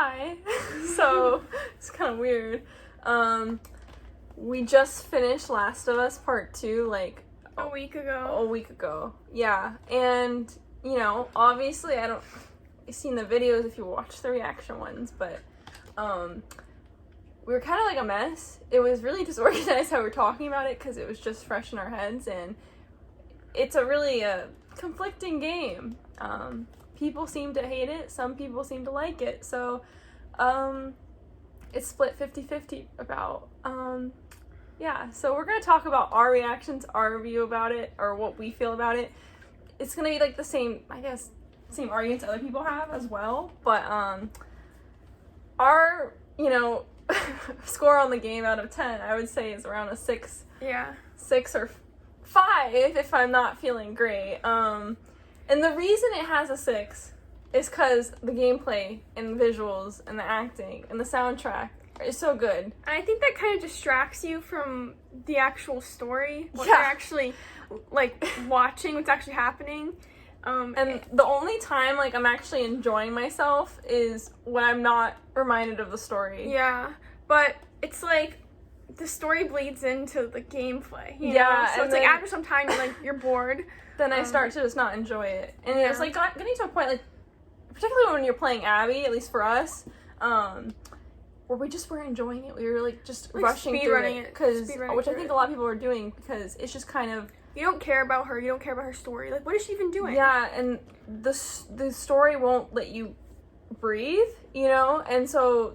Hi. So, it's kind of weird. We just finished Last of Us Part 2, like... A week ago. Yeah. And, you know, obviously you've seen the videos if you watch the reaction ones, but, we were kind of like a mess. It was really disorganized how we were talking about it, because it was just fresh in our heads, and it's a really conflicting game. People seem to hate it, some people seem to like it, so it's split 50-50 about. Yeah, so we're going to talk about our reactions, our review about it, or what we feel about it. It's going to be like the same, I guess, same arguments other people have as well, but our, you know, score on the game out of 10, I would say is around a 6. Yeah. 6 or 5 if I'm not feeling great. And the reason it has a 6 is because the gameplay and the visuals and the acting and the soundtrack is so good. And I think that kind of distracts you from the actual story, what Yeah. you're actually, like, watching, what's actually happening. And the only time, like, I'm actually enjoying myself is when I'm not reminded of the story. Yeah, but it's like the story bleeds into the gameplay, you Yeah, know? So and it's like then- after some time you're bored. Then I start to just not enjoy it. And Yeah. it's like getting to a point, like, particularly when you're playing Abby, at least for us, where we just weren't enjoying it. We were, like, just Like rushing through speedrunning it. it, Cause, speedrunning which I through think it. a lot of people are doing, because it's just kind of... You don't care about her, you don't care about her story. Like, what is she even doing? Yeah, and the story won't let you breathe, you know? And so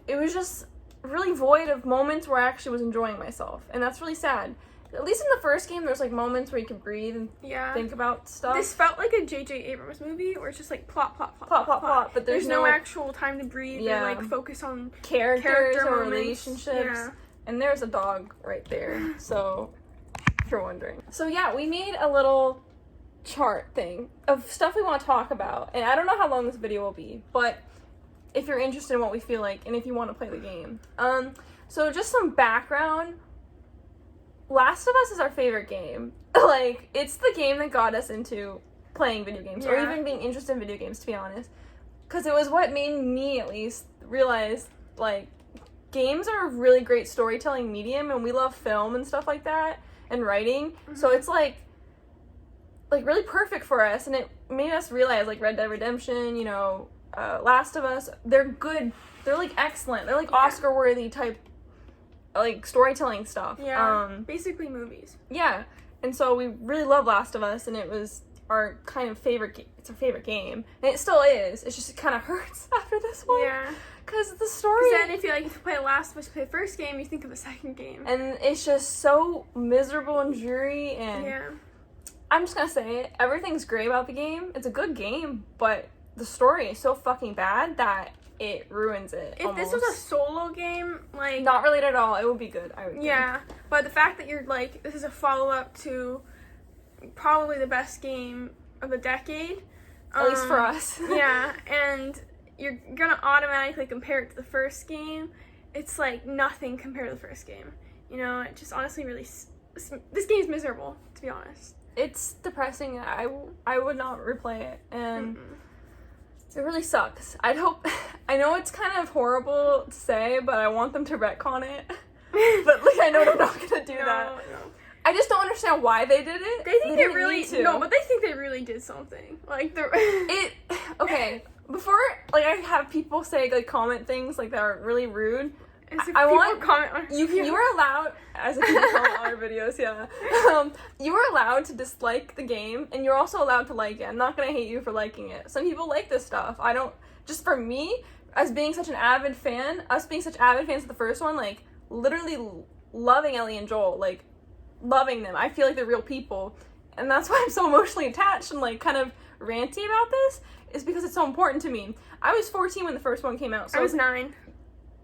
it was just really void of moments where I actually was enjoying myself. And that's really sad. At least in the first game, there's, like, moments where you can breathe and think about stuff. This felt like a J.J. Abrams movie where it's just like plot, But there's no no actual time to breathe Yeah. and, like, focus on characters or moments. relationships. Yeah. And there's a dog right there, so if you're wondering. So yeah, we made a little chart thing of stuff we want to talk about. And I don't know how long this video will be, but if you're interested in what we feel like and if you want to play the game. So just some background. Last of Us is our favorite game. Like, it's the game that got us into playing video games, or Yeah. even being interested in video games, to be honest. Because it was what made me, at least, realize, like, games are a really great storytelling medium, and we love film and stuff like that, and writing. Mm-hmm. So it's, like, really perfect for us, and it made us realize, like, Red Dead Redemption, you know, Last of Us, they're good. They're, like, excellent. They're, like, Oscar-worthy type, like, storytelling stuff. Yeah, basically movies. Yeah, and so we really love Last of Us, and it was our kind of favorite. It's our favorite game, and it still is. It's just, it kind of hurts after this one. Yeah. Because the story. Because then if you play Last of Us, play the first game, you think of the second game. And it's just so miserable and dreary, and Yeah. I'm just gonna say it. Everything's great about the game. It's a good game, but the story is so fucking bad that it ruins it. If almost. this was a solo game, like... Not related at all, it would be good, I would think. Yeah, but the fact that you're, like, this is a follow-up to probably the best game of the decade. At least for us. Yeah, and you're gonna automatically compare it to the first game. It's, like, nothing compared to the first game. You know, it just honestly really... This game's miserable, to be honest. It's depressing. I would not replay it, and... It really sucks. I know it's kind of horrible to say, but I want them to retcon it. But, like, I know they're not gonna do that. No. I just don't understand why they did it. They think they didn't really... need to. No, but they think they really did something. Like, they're... Okay, before, like, I have people say, like, comment things, like, that are really rude. As if I people want... comment on You were allowed, as if you comment on our videos, yeah. You were allowed to dislike the game, and you're also allowed to like it. I'm not gonna hate you for liking it. Some people like this stuff. I don't... Just for me, as being such an avid fan, us being such avid fans of the first one, like, literally loving Ellie and Joel, like, loving them. I feel like they're real people. And that's why I'm so emotionally attached and, like, kind of ranty about this, is because it's so important to me. I was 14 when the first one came out. So I was 9.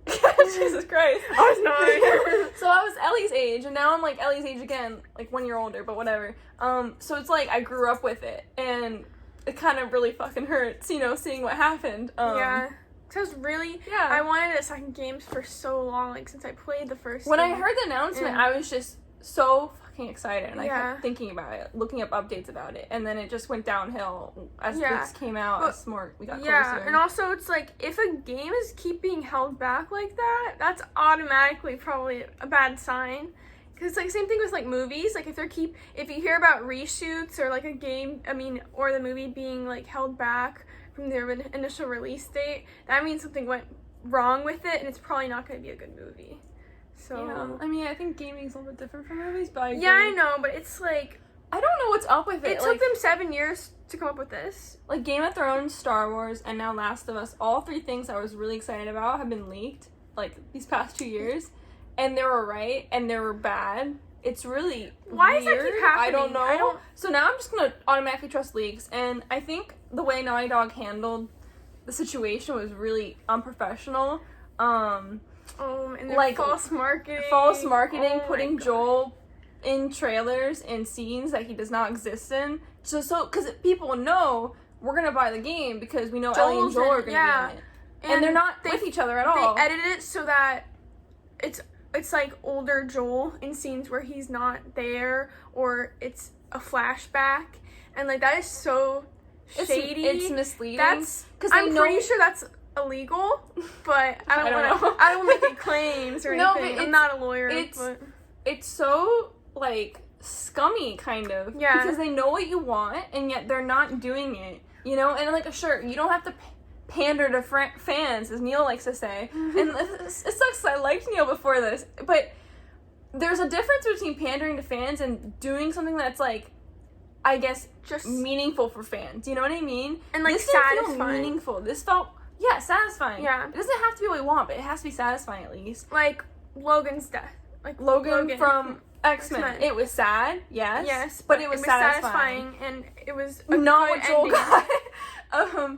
Jesus Christ. I was 9. So I was Ellie's age, and now I'm, like, Ellie's age again, like, 1 year older, but whatever. So it's like, I grew up with it, and it kind of really fucking hurts, you know, seeing what happened. Yeah. Because really, I wanted a second game for so long, like, since I played the first When game. I heard the announcement, I was just so fucking excited, and I Yeah. kept thinking about it, looking up updates about it, and then it just went downhill as Yeah. leaks came out, But- as more we got Yeah, closer. and also it's like, if a game is keep being held back like that, that's automatically probably a bad sign. Because, like, same thing with, like, movies. Like, if you hear about reshoots or, like, a game, or the movie being, like, held back from their initial release date, that means something went wrong with it, and it's probably not going to be a good movie. So, yeah, I think gaming's a little bit different from movies, but I agree. yeah, I know, but it's like, I don't know what's up with it. it took them 7 years to come up with this. Like, Game of Thrones, Star Wars, and now Last of Us, all 3 things I was really excited about have been leaked, like, these past 2 years. And they were right, and they were bad. It's really Why weird. does that keep happening? I don't know. I don't- So now I'm just gonna automatically trust leaks, and I think the way Naughty Dog handled the situation was really unprofessional. And their Like, false marketing. Oh putting my God. Joel in trailers and scenes that he does not exist in. So because people know we're gonna buy the game because we know Ellie and Joel's Joel in- are gonna yeah. be in it. And they're not with each other at all. They edited it so that it's like older Joel in scenes where he's not there, or it's a flashback, and like that is so shady. It's misleading. That's because I'm pretty sure that's illegal, but I don't know. want to. I don't want to make claims or No, anything. but I'm not a lawyer. it's- But it's so like scummy, kind of. Yeah. Because they know what you want, and yet they're not doing it. You know, and like, sure, you don't have to pander to fans, as Neil likes to say. And it sucks. I liked Neil before this, but there's a difference between pandering to fans and doing something that's like, I guess, just meaningful for fans. You know what I mean? and like This didn't feel satisfying. meaningful. This felt satisfying. Yeah. It doesn't have to be what we want, but it has to be satisfying at least. Like Logan's death. Like Logan from X-Men. X-Men. It was sad, yes. Yes, but it was satisfying. and it was a Not good what Joel ending. got.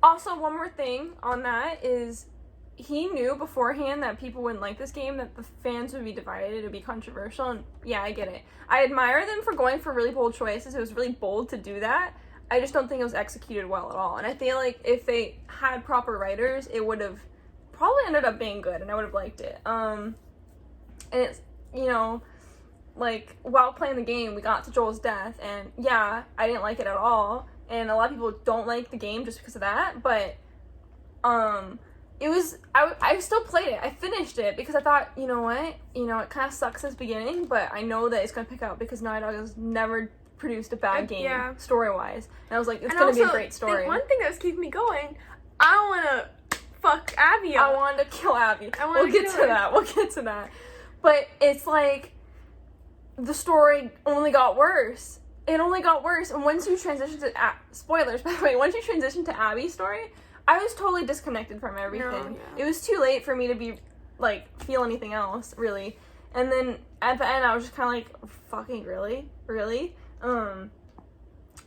Also, one more thing on that is he knew beforehand that people wouldn't like this game, that the fans would be divided, it would be controversial, and yeah, I get it. I admire them for going for really bold choices. It was really bold to do that. I just don't think it was executed well at all. And I feel like if they had proper writers, it would have probably ended up being good, and I would have liked it. And it's, you know, like, while playing the game, we got to Joel's death, and yeah, I didn't like it at all. And a lot of people don't like the game just because of that, but, it was, I still played it. I finished it because I thought, you know what, it kind of sucks this beginning, but I know that it's going to pick up because Naughty Dog has never produced a bad game, yeah. story-wise. And I was like, it's And going to be a also, great story. One thing that was keeping me going, I don't want to fuck Abby up. I wanted to kill Abby. I wanted We'll to get kill to her. that. We'll get to that. But it's like, the story only got worse. It only got worse, and once you transition to spoilers, by the way, once you transition to Abby's story, I was totally disconnected from everything. No, yeah. It was too late for me to be like feel anything else, really. And then at the end, I was just kind of like, fucking really.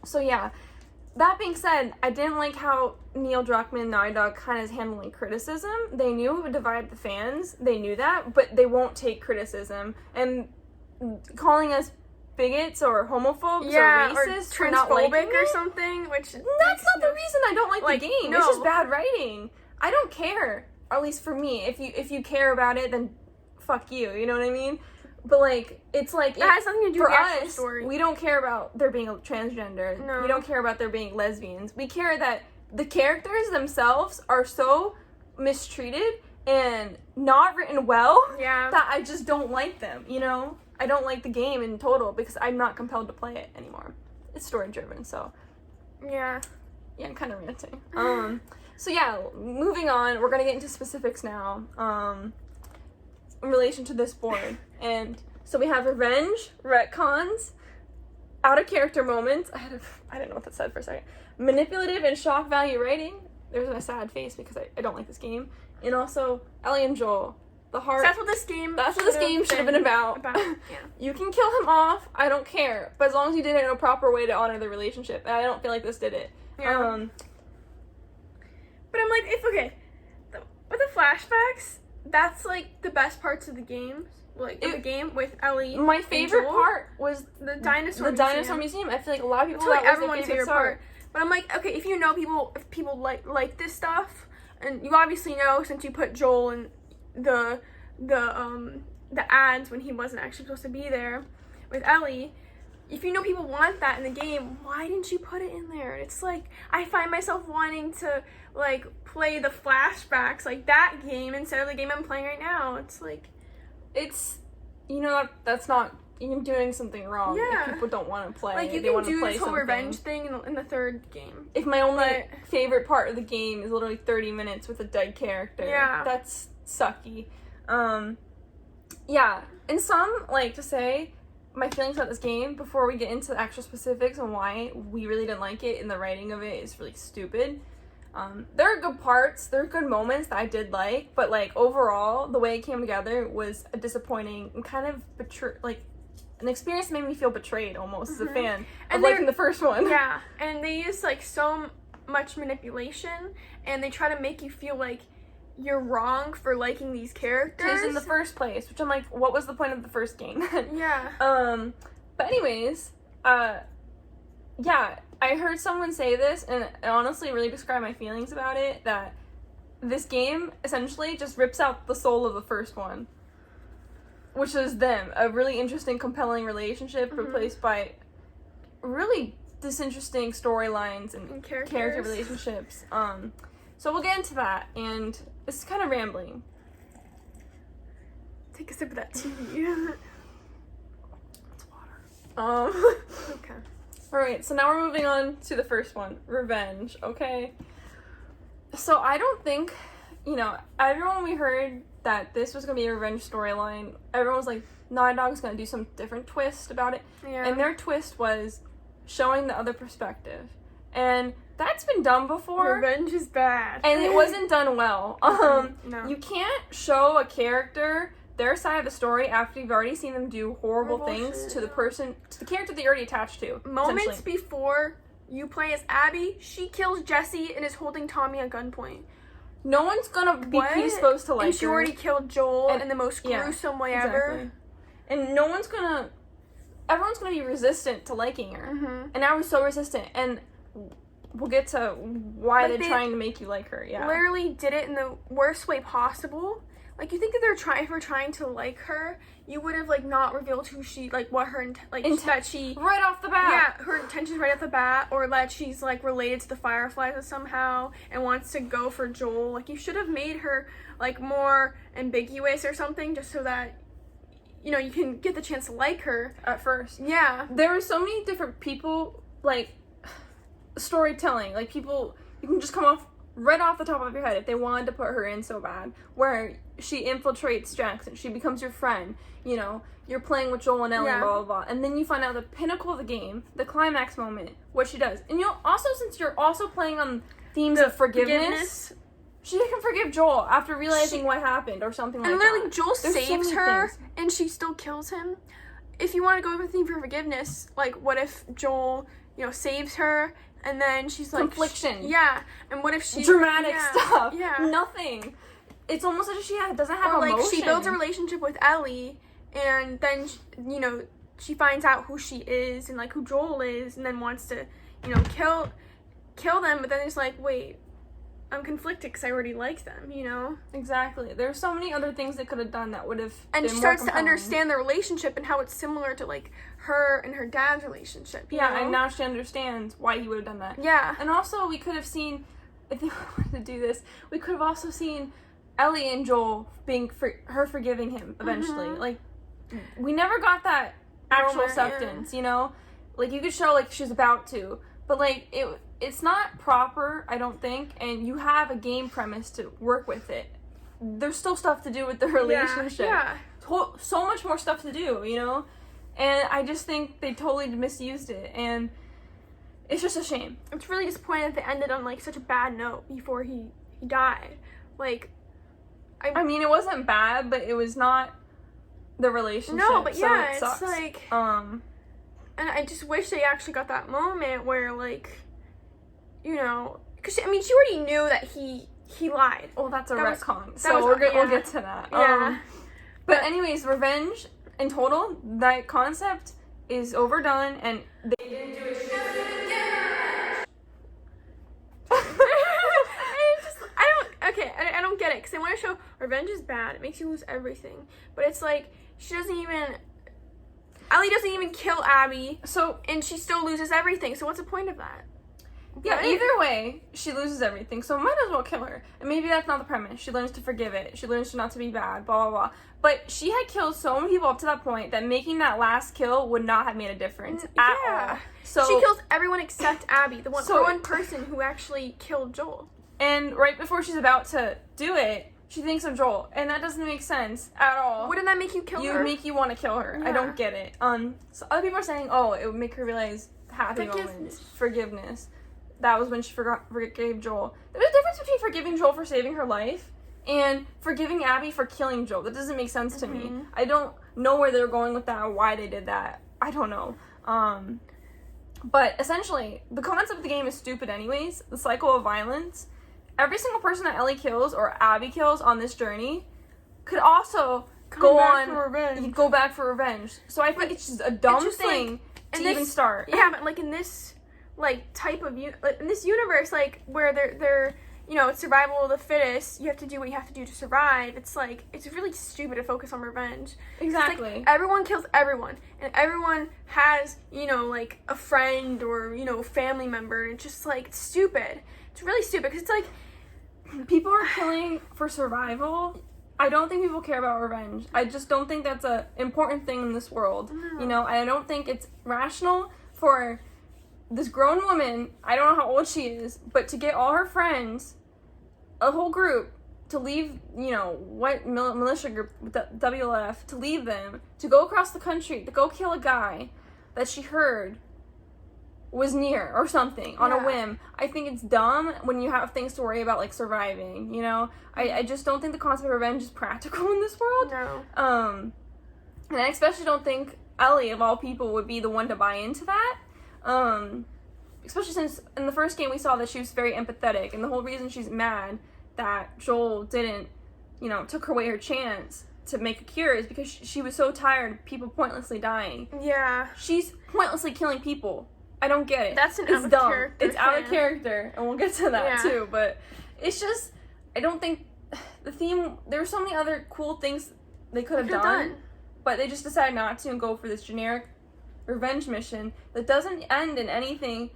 So yeah. That being said, I didn't like how Neil Druckmann, Naughty Dog, kind of is handling criticism. They knew it would divide the fans. They knew that, but they won't take criticism. And calling us bigots or homophobes or racist for not liking transphobic or it, something, which that's not the reason I don't like the game. no. It's just bad writing. I don't care. At least for me. If you care about it, then fuck you. You know what I mean? But like, it's like that has nothing to do for with the actual us, story. we don't care about there being a transgender. No. We don't care about there being lesbians. We care that the characters themselves are so mistreated and not written well Yeah. that I just don't like them, you know? I don't like the game in total because I'm not compelled to play it anymore. It's story driven, so Yeah. yeah, I'm kind of ranting. So yeah, moving on, we're gonna get into specifics now, in relation to this board. And so we have revenge, retcons, out of character moments. I didn't know what that said for a second. Manipulative and shock value writing. There's a sad face because I don't like this game. And also Ellie and Joel. The heart. That's what this game. should have been about. Yeah. You can kill him off. I don't care. But as long as you did it in a proper way to honor the relationship. And I don't feel like this did it. Yeah. But I'm like, with the flashbacks, that's like the best parts of the game. Like the game with Ellie. My and favorite Joel. part was The dinosaur. the dinosaur museum. I feel like a lot of people It's like that was everyone's their favorite part. But I'm like, okay, if people like this stuff, and you obviously know since you put Joel in the the ads when he wasn't actually supposed to be there with Ellie. If you know people want that in the game, why didn't you put it in there? It's like, I find myself wanting to, like, play the flashbacks, like, that game instead of the game I'm playing right now. It's like... It's, you know, that's not... You're doing something wrong. Yeah. If people don't want to play. Like, you they can want to do play this whole something. revenge thing in the third game. If my only But- favorite part of the game is literally 30 minutes with a dead character, Yeah. that's sucky. Yeah, in some, like, to say my feelings about this game before we get into the actual specifics and why we really didn't like it and the writing of it is really stupid. There are good parts, there are good moments that I did like, but, like, overall, the way it came together was a disappointing and kind of an experience that made me feel betrayed almost as a fan of liking the first one. Yeah, and they use, like, so much manipulation, and they try to make you feel like you're wrong for liking these characters. In the first place, which I'm like, what was the point of the first game? Yeah. But anyways, yeah, I heard someone say this, and it honestly really described my feelings about it, that this game essentially just rips out the soul of the first one, which is them, a really interesting, compelling relationship replaced by really disinteresting storylines and character relationships. So we'll get into that, and it's kind of rambling. Take a sip of that tea. It's water. Okay. Alright, so now we're moving on to the first one, revenge, okay? So I don't think, you know, everyone we heard that this was going to be a revenge storyline, everyone was like, Naughty Dog's going to do some different twist about it. Yeah. And their twist was showing the other perspective. And that's been done before. Revenge is bad. And it wasn't done well. No. You can't show a character their side of the story after you've already seen them do horrible things shit. to the character that you're already attached to. Moments essentially. before you play as Abby, she kills Jesse and is holding Tommy at gunpoint. No one's gonna be predisposed to like and she her. already killed Joel in the most gruesome way ever. And everyone's gonna be resistant to liking her. Mm-hmm. And I was so resistant. And we'll get to why they're trying to make you like her. Yeah. Literally did it in the worst way possible. Like, you think that if we're trying to like her, you would have, like, not revealed who she, like, what her, that she... Right off the bat. Yeah, her intentions right off the bat, or that she's, like, related to the Fireflies somehow, and wants to go for Joel. Like, you should have made her, like, more ambiguous or something, just so that, you know, you can get the chance to like her. At first. Yeah. There were so many different people, like, storytelling. Like, people, you can just come off right off the top of your head if they wanted to put her in so bad, where she infiltrates Jackson, she becomes your friend, you know, you're playing with Joel and Ellie, blah, blah, blah, and then you find out the pinnacle of the game, the climax moment, what she does. And you'll also, since you're also playing on themes of forgiveness, she can forgive Joel after realizing what happened or something like that. And literally, Joel There's saves so her, things. and she still kills him. If you want to go with a theme for forgiveness, like, what if Joel, you know, saves her, and then she's like... Confliction. Yeah, and what if she... Dramatic stuff. Yeah. Nothing. It's almost as if she doesn't have or, like, emotion. she builds a relationship with Ellie, and then, you know, she finds out who she is, and, like, who Joel is, and then wants to, you know, kill them, but then it's like, wait, I'm conflicted because I already like them, you know? Exactly. There's so many other things they could have done that would have And been she more starts to compelling. understand the relationship and how it's similar to, like, her and her dad's relationship, you Yeah, know? and now she understands why he would have done that. Yeah. And also, we could have seen, if they wanted to do this, we could have also seen Ellie and Joel her forgiving him eventually. Mm-hmm. Like, we never got that actual Moment, acceptance, you know? Like, you could show, like, she's about to, but, like, it's not proper, I don't think, and you have a game premise to work with it. There's still stuff to do with the relationship. Yeah. So much more stuff to do, you know? And I just think they totally misused it, and it's just a shame. It's really disappointing that they ended on, like, such a bad note before he died. Like, I mean, it wasn't bad, but it was not the relationship. no, but so yeah, it it's sucks. like, and I just wish they actually got that moment where, like, you know, because, I mean, she already knew that he lied. well, that's a that was- retcon, that so was- we'll yeah. get to that. Yeah. But anyways, revenge, in total, that concept is overdone, and they didn't do it. I don't get get it, because they want to show revenge is bad. It makes you lose everything. But it's like, Ellie doesn't even kill Abby, and she still loses everything. So what's the point of that? Yeah, either way, she loses everything, so might as well kill her. And maybe that's not the premise. She learns to forgive it. She learns to not to be bad, blah, blah, blah. But she had killed so many people up to that point that making that last kill would not have made a difference at all. So she kills everyone except Abby, the one person who actually killed Joel. And right before she's about to do it, she thinks of Joel, and that doesn't make sense at all. Wouldn't that make you kill her? It would make you want to kill her. Yeah. I don't get it. So other people are saying, oh, it would make her realize happy moments, forgiveness. That was when she forgave Joel. There's a difference between forgiving Joel for saving her life and forgiving Abby for killing Joel. That doesn't make sense to me. I don't know where they're going with that or why they did that. I don't know. But essentially, the concept of the game is stupid anyways. The cycle of violence. Every single person that Ellie kills or Abby kills on this journey could also go back for revenge. So I think it's just a dumb thing to even start. Yeah, but like in this type of in this universe, like where they're it's survival of the fittest, you have to do what you have to do to survive. It's like, it's really stupid to focus on revenge. Exactly. Like, everyone kills everyone, and everyone has like a friend or family member, and it's just like, it's stupid. It's really stupid, because it's like, people are killing for survival. I don't think people care about revenge. I just don't think that's a important thing in this world. No. I don't think it's rational for this grown woman, I don't know how old she is, but to get all her friends, a whole group, to leave, what militia group, WLF, to leave them, to go across the country, to go kill a guy that she heard was near or something on a whim. I think it's dumb when you have things to worry about, like surviving, I just don't think the concept of revenge is practical in this world. No. And I especially don't think Ellie, of all people, would be the one to buy into that. Especially since in the first game we saw that she was very empathetic, and the whole reason she's mad that Joel didn't, took away her chance to make a cure is because she was so tired of people pointlessly dying. Yeah. She's pointlessly killing people. I don't get it. That's it's dumb. Character. It's out of character, and we'll get to that too, but it's just, I don't think the theme, there were so many other cool things they could have done, but they just decided not to and go for this generic revenge mission that doesn't end in anything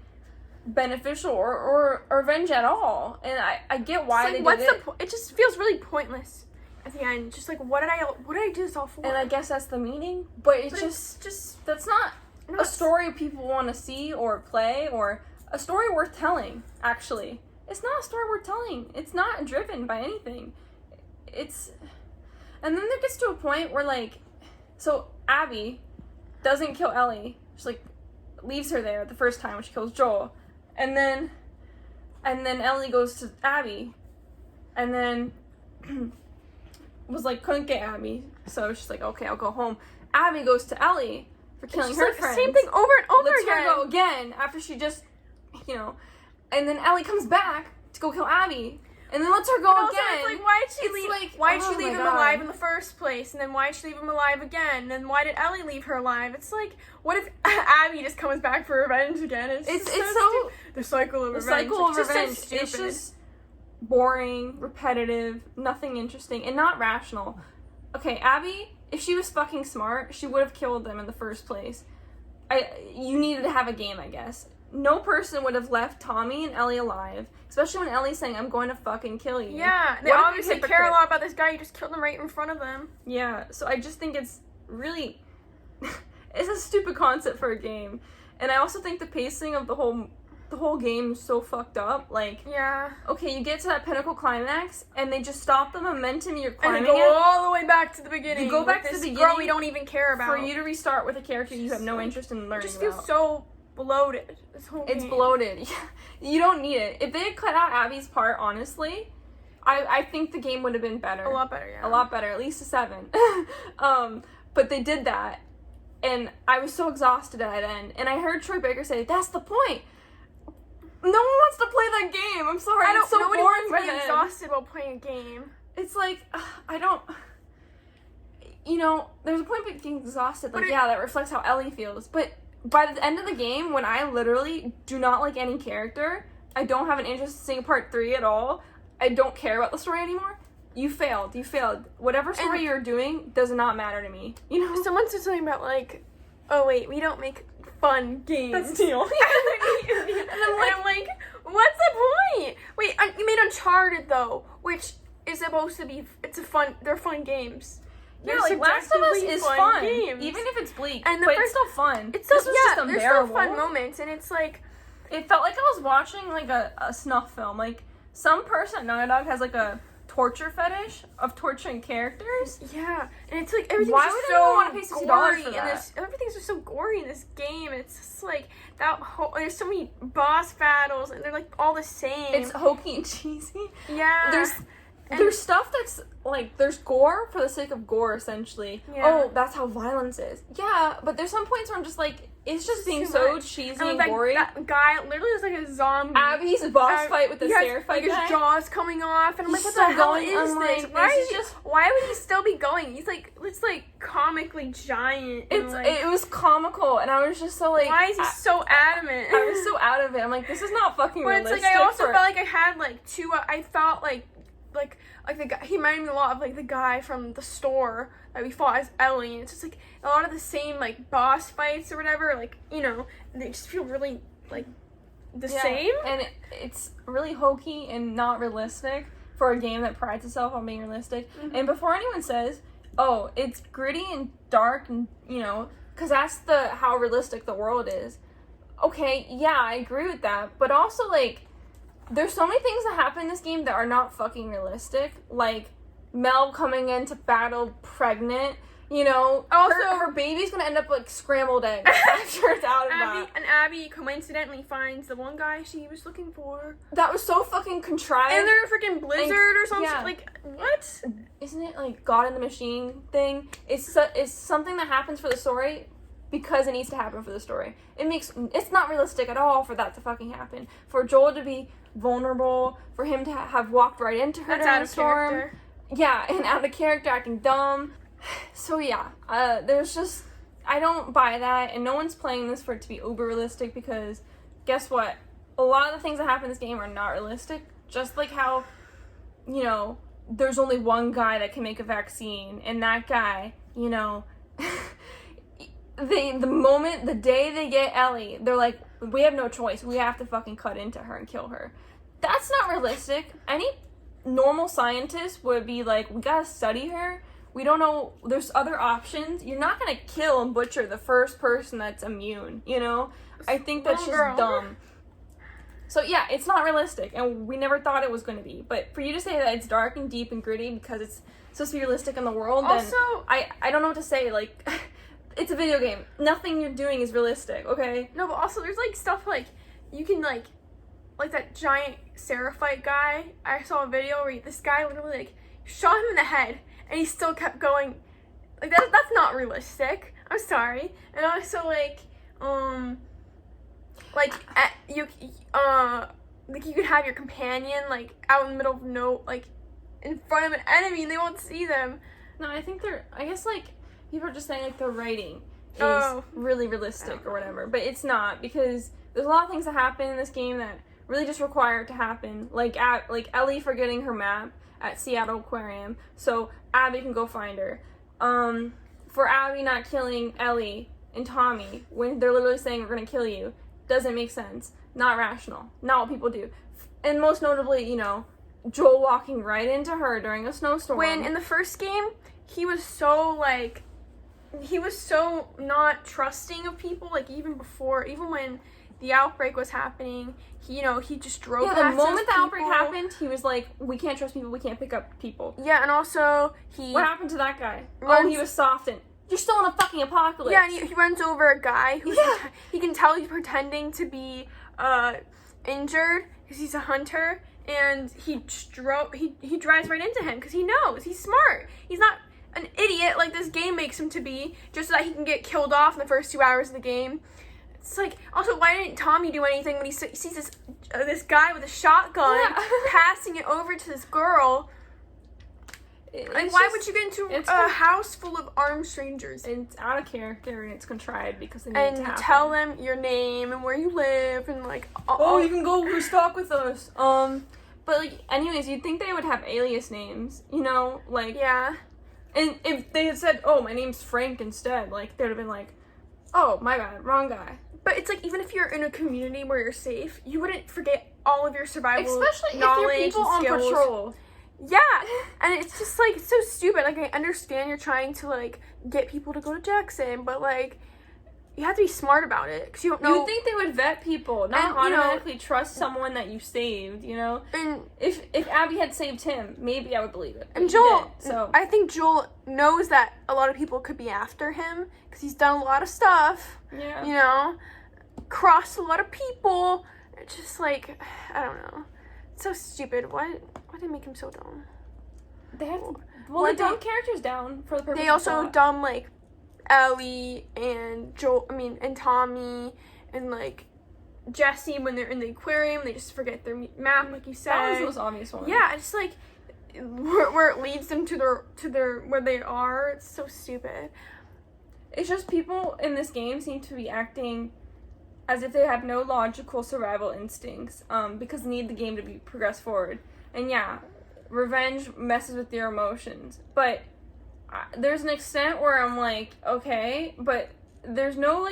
beneficial or revenge at all. And I get why they did it. It just feels really pointless at the end. Just like, what did I do this all for? And I guess that's the meaning, but it's just that's not a story people want to see or play, or a story worth telling. Actually, it's not a story worth telling. It's not driven by anything. And then there gets to a point where so Abby doesn't kill Ellie. She leaves her there the first time when she kills Joel, and then Ellie goes to Abby, and then was couldn't get Abby, so she's like, okay, I'll go home. Abby goes to Ellie for killing her friends. Same thing over and over again. Let's her go again after she just, and then Ellie comes back to go kill Abby. And then lets her go again. It's why did she leave him alive in the first place? And then why did she leave him alive again? And then why did Ellie leave her alive? It's like, what if Abby just comes back for revenge again? It's so the cycle of revenge. The cycle of revenge. It's just boring, repetitive, nothing interesting, and not rational. Okay, Abby, if she was fucking smart, she would have killed them in the first place. You needed to have a game, I guess. No person would have left Tommy and Ellie alive, especially when Ellie's saying, I'm going to fucking kill you. Yeah, they obviously care a lot about this guy. You just killed him right in front of them. Yeah, so I just think it's really, it's a stupid concept for a game. And I also think the pacing of the whole game is so fucked up. Okay, you get to that pinnacle climax, and they just stop the momentum you're climbing and go all the way back to the beginning. You go back to the beginning. Girl we don't even care about. For you to restart with a character you have no interest in learning about. It just feels so bloated. This whole game. It's bloated. You don't need it. If they had cut out Abby's part, honestly, I think the game would have been better. A lot better, yeah. A lot better, at least a 7. But they did that, and I was so exhausted at that end. And I heard Troy Baker say, that's the point. No one wants to play that game. I'm sorry. It's so boring for them. Nobody wants to be exhausted while playing a game. It's like, I don't... there's a point of being exhausted. That reflects how Ellie feels. But by the end of the game, when I literally do not like any character, I don't have an interest in seeing part 3 at all, I don't care about the story anymore, you failed. Whatever story you're doing does not matter to me. You know? Someone said something about, like, oh, wait, we don't make fun games. That's Neil. And I'm like, what's the point? Wait, you made Uncharted, though, which is supposed to be, they're fun games. Yeah, like, Last of Us is fun. Even if it's bleak. But it's still fun. It's still, this was just unbearable. There's still fun moments, and it's like... It felt like I was watching, like, a snuff film. Like, some person at Naughty Dog has, like, a torture fetish of torturing characters. Yeah, and it's like everything's Why just would so anyone want to pay $60 gory, for and that? everything's just so gory in this game. It's just like that whole. There's so many boss battles, and they're like all the same. It's hokey and cheesy. Yeah. There's stuff that's like there's gore for the sake of gore, essentially. Yeah. Oh, that's how violence is. Yeah, but there's some points where I'm just like, it's just being so cheesy and gory. That guy literally was like a zombie. Abby's boss fight with the stair fight guy. His jaw's coming off, and I'm like, what still the hell going. is I'm this? like, Why would he still be going? He's like, it's like comically giant. It was comical, and I was just so like, why is he so adamant? I was so out of it. I'm like, this is not fucking realistic. But it's like I also felt like I had like two. I felt like the guy, he reminded me a lot of like the guy from the store that we fought as Ellie, and it's just like a lot of the same like boss fights or whatever, like, you know, they just feel really like the same, and it's really hokey and not realistic for a game that prides itself on being realistic. And before anyone says, oh, it's gritty and dark, and you know, because that's how realistic the world is, okay, yeah, I agree with that, but also like there's so many things that happen in this game that are not fucking realistic. Like, Mel coming into battle pregnant, you know. Also, her baby's gonna end up like scrambled eggs after it's out of that. And Abby coincidentally finds the one guy she was looking for. That was so fucking contrived. And they're a freaking blizzard or something. Yeah. Like, what? Isn't it like God in the Machine thing? It's something that happens for the story because it needs to happen for the story. It's not realistic at all for that to fucking happen. For Joel to be vulnerable, for him to have walked right into her during the storm. Character. Yeah, and out of character, acting dumb. So yeah, there's just, I don't buy that, and no one's playing this for it to be uber realistic, because guess what? A lot of the things that happen in this game are not realistic. Just like how, you know, there's only one guy that can make a vaccine, and that guy, you know, the day they get Ellie, they're like, we have no choice. We have to fucking cut into her and kill her. That's not realistic. Any normal scientist would be like, we gotta study her. We don't know. There's other options. You're not gonna kill and butcher the first person that's immune, you know? I think that's just dumb. So yeah, it's not realistic, and we never thought it was going to be. But for you to say that it's dark and deep and gritty because it's supposed to be realistic in the world, also, then I don't know what to say. Like, it's a video game. Nothing you're doing is realistic, okay? No, but also there's like stuff like you can like that giant Seraphite guy. I saw a video where this guy literally like shot him in the head, and he still kept going. Like that's not realistic. I'm sorry. And also you could have your companion like out in the middle of in front of an enemy, and they won't see them. No, I think I guess like people are just saying like the writing is really realistic or whatever, but it's not, because there's a lot of things that happen in this game that really just require it to happen, like Ellie forgetting her map at Seattle Aquarium so Abby can go find her. For Abby not killing Ellie and Tommy when they're literally saying we're gonna kill you doesn't make sense. Not rational. Not what people do. And most notably, you know, Joel walking right into her during a snowstorm. When in the first game, he was so not trusting of people, like even when the outbreak was happening, he just drove past those people. The moment the outbreak happened, he was like, we can't trust people, we can't pick up people. Yeah, and also what happened to that guy? He was softened. You're still in a fucking apocalypse. Yeah, and he runs over a guy who's he can tell he's pretending to be injured because he's a hunter, and he drives right into him because he knows he's smart. He's not an idiot like this game makes him to be, just so that he can get killed off in the first 2 hours of the game. It's like, also, why didn't Tommy do anything when he sees this guy with a shotgun passing it over to this girl? Why would you get into a house full of armed strangers? It's out of character, and it's contrived because they need it to happen. And tell them your name and where you live, and like... you can go restock with us. But, like, anyways, you'd think they would have alias names, you know? Like, Yeah. and if they had said, oh, my name's Frank instead, like, they'd have been like, oh, my bad, wrong guy. But it's like, even if you're in a community where you're safe, you wouldn't forget all of your survival Especially knowledge if you're people and on skills. patrol. Yeah, and it's just, like, so stupid. Like, I understand you're trying to, like, get people to go to Jackson, but, like, you have to be smart about it, because you don't know. You'd think they would vet people, not And, you know, automatically trust someone that you saved, you know? And If Abby had saved him, maybe I would believe it. And But he Joel, didn't, so. I think Joel knows that a lot of people could be after him, because he's done a lot of stuff, Yeah. you know, crossed a lot of people. It's just, like, I don't know. It's so stupid. Why did they make him so dumb? They had, Well, they they- dumbed characters down for the purpose They of also plot. dumb, like, Ellie and and Tommy and, like, Jesse when they're in the aquarium. They just forget their map, like you said. That was the most obvious one. Yeah, it's like where it leads them to their where they are. It's so stupid. It's just people in this game seem to be acting as if they have no logical survival instincts, because they need the game to progress forward. And yeah, revenge messes with your emotions, but there's an extent where I'm like, okay, but there's no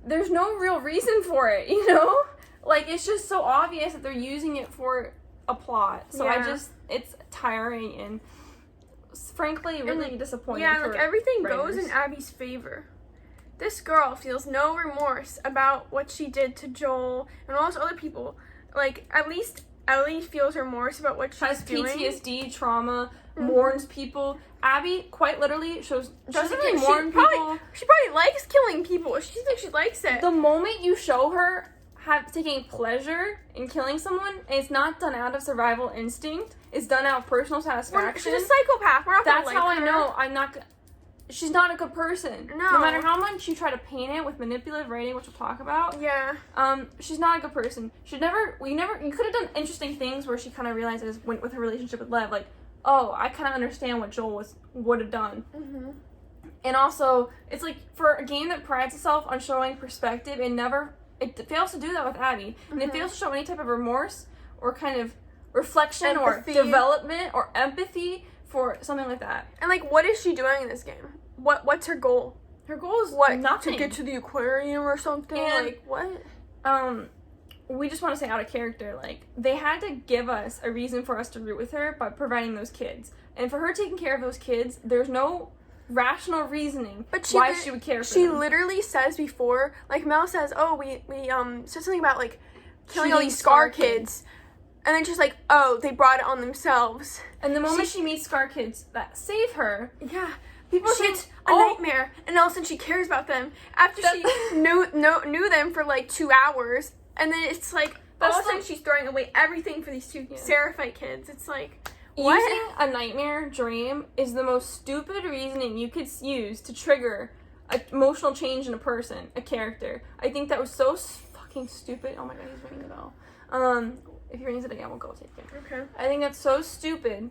real reason for it, you know? Like, it's just so obvious that they're using it for a plot. So Yeah. it's tiring and frankly really disappointing. Yeah, for like, everything goes writers. in Abby's favor. This girl feels no remorse about what she did to Joel and all those other people. Like, at least Ellie feels remorse about what she's Has doing. PTSD, trauma, mourns people. Abby quite literally doesn't She mourn people. She probably likes killing people. She thinks she likes it. The moment you show her taking pleasure in killing someone, and it's not done out of survival instinct, it's done out of personal satisfaction. She's a psychopath. We're not That's gonna how like I her. know she's not a good person. No. No matter how much you try to paint it with manipulative writing, which we'll talk about. Yeah. She's not a good person. You could have done interesting things where she kind of realizes with her relationship with Lev, like, oh, I kind of understand what Joel would have done. Mm-hmm. And also, it's like, for a game that prides itself on showing perspective, it fails to do that with Abby. And it fails to show any type of remorse or kind of reflection Empathy. or development or empathy for something like that. And, like, what is she doing in this game? What's her goal? Her goal is nothing. To get to the aquarium or something? And- like, what? We just want to say out of character, like, they had to give us a reason for us to root with her by providing those kids. And for her taking care of those kids, there's no rational reasoning why she would care for She them. literally says before, like, Mel says, oh, we said something about, like, killing all Shooting these Scar Scar kids. And then she's like, oh, they brought it on themselves. And the moment she meets Scar kids that save her, Yeah. people She think, gets a nightmare, and all of a sudden she cares about them after she knew them for like 2 hours, and then it's like all of a sudden she's throwing away everything for these two Seraphite kids. It's like, what? using a nightmare dream is the most stupid reasoning you could use to trigger an emotional change in a person, a character. I think that was so fucking stupid. Oh my god, he's ringing the bell. If he rings it again, we'll go take it. Okay. I think that's so stupid.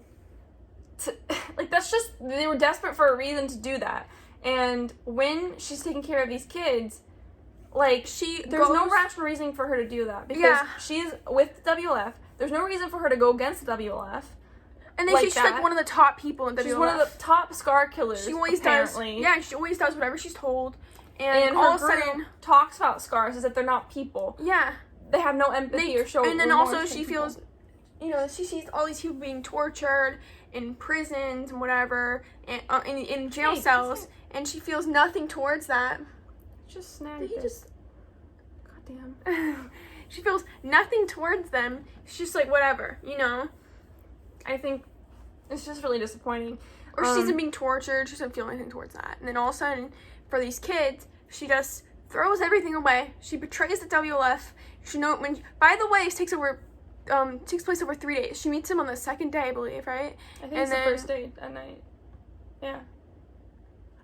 Like, that's just, they were desperate for a reason to do that. And when she's taking care of these kids, like, there's no rational reason for her to do that. Because she's with the WLF. There's no reason for her to go against the WLF. And then she's like one of the top people in WLF. She's one of the top Scar killers. She always apparently. does. Yeah, she always does whatever she's told. And all all of of a sudden, talks about Scars as if they're not people. yeah. They have no empathy or show. And then remorse also for she people. feels, she sees all these people being tortured in prisons and whatever, and in jail cells, and she feels nothing towards that. Just snagged Did he it. just? Goddamn. She feels nothing towards them. She's just like, whatever, I think it's just really disappointing. Or she isn't being tortured. She doesn't feel anything towards that. And then all of a sudden, for these kids, she just throws everything away. She betrays the WLF. By the way, it takes place over 3 days. She meets him on the second day, I believe, right? I think it's the first date at night. Yeah.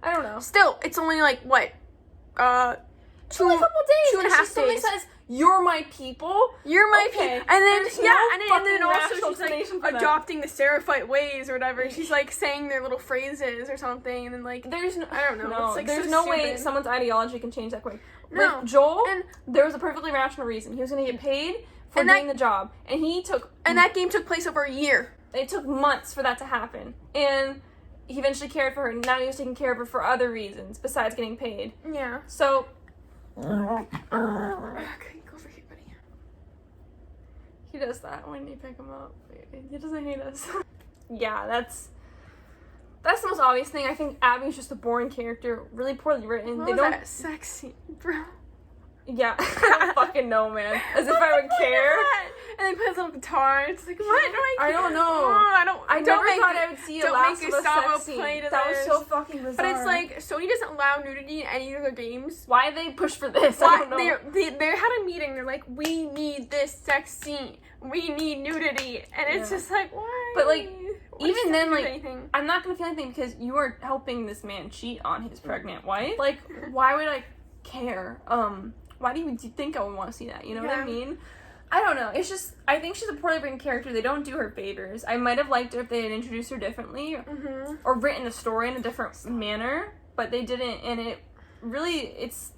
I don't know. Still, it's only like what? It's only a couple days. 2.5 days. Somebody says, "You're my people." You're my Okay. people. And then There's yeah, no and then fucking also rational she's like explanation for that. adopting the Seraphite ways or whatever. She's like saying their little phrases or something, and then like There's no, I don't know. No, It's like there's so no way stupid. someone's ideology can change that quick. No. With Joel, And there was a perfectly rational reason. He was going to get paid for doing the job. And that game took place over a year. It took months for that to happen. And he eventually cared for her. And now he was taking care of her for other reasons besides getting paid. Yeah. So... Okay, go over here, buddy. He does that when you pick him up. He doesn't hate us. Yeah, that's the most obvious thing. I think Abby's just a boring character, really poorly written. What they was don't that sexy, bro? Yeah, I don't fucking know, man. As if I would care. And they play a little guitar. It's like, what do I care? I don't know. Oh, I never thought I would see a Last of Us sex scene. That was so fucking bizarre. But it's like, Sony doesn't allow nudity in any of their games. Why they push for this? I don't know. They had a meeting. They're like, we need this sex scene. We need nudity. And it's just like, why? But like, even then, like, anything? I'm not gonna feel anything because you are helping this man cheat on his pregnant wife. Like, why would I care? Why do you think I would want to see that? You know what I mean? I don't know. It's just, I think she's a poorly written character. They don't do her favors. I might have liked her if they had introduced her differently or written the story in a different manner, but they didn't. And it really, it's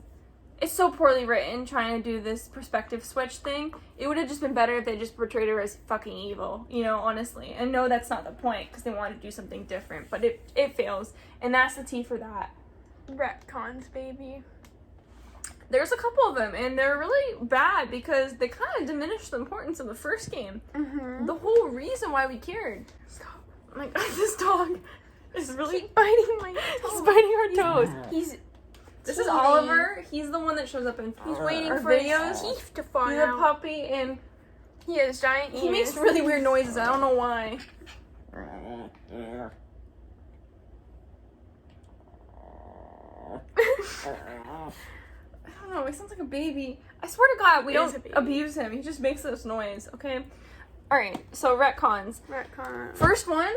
so poorly written trying to do this perspective switch thing. It would have just been better if they just portrayed her as fucking evil, you know, honestly. And no, that's not the point because they wanted to do something different, but it fails. And that's the T for that. Retcons, baby. There's a couple of them, and they're really bad because they kind of diminish the importance of the first game. The whole reason why we cared. Stop. Oh my god, this dog is really biting my toe. He's biting our toes. This is teething. Oliver. He's the one that shows up in He's waiting our for videos. his teeth to fall He's out. a puppy, and he has giant ears. He makes really weird noises. I don't know why. I don't know, he sounds like a baby. I swear to God, we don't abuse him. He just makes this noise, okay? Alright, so retcons. First one,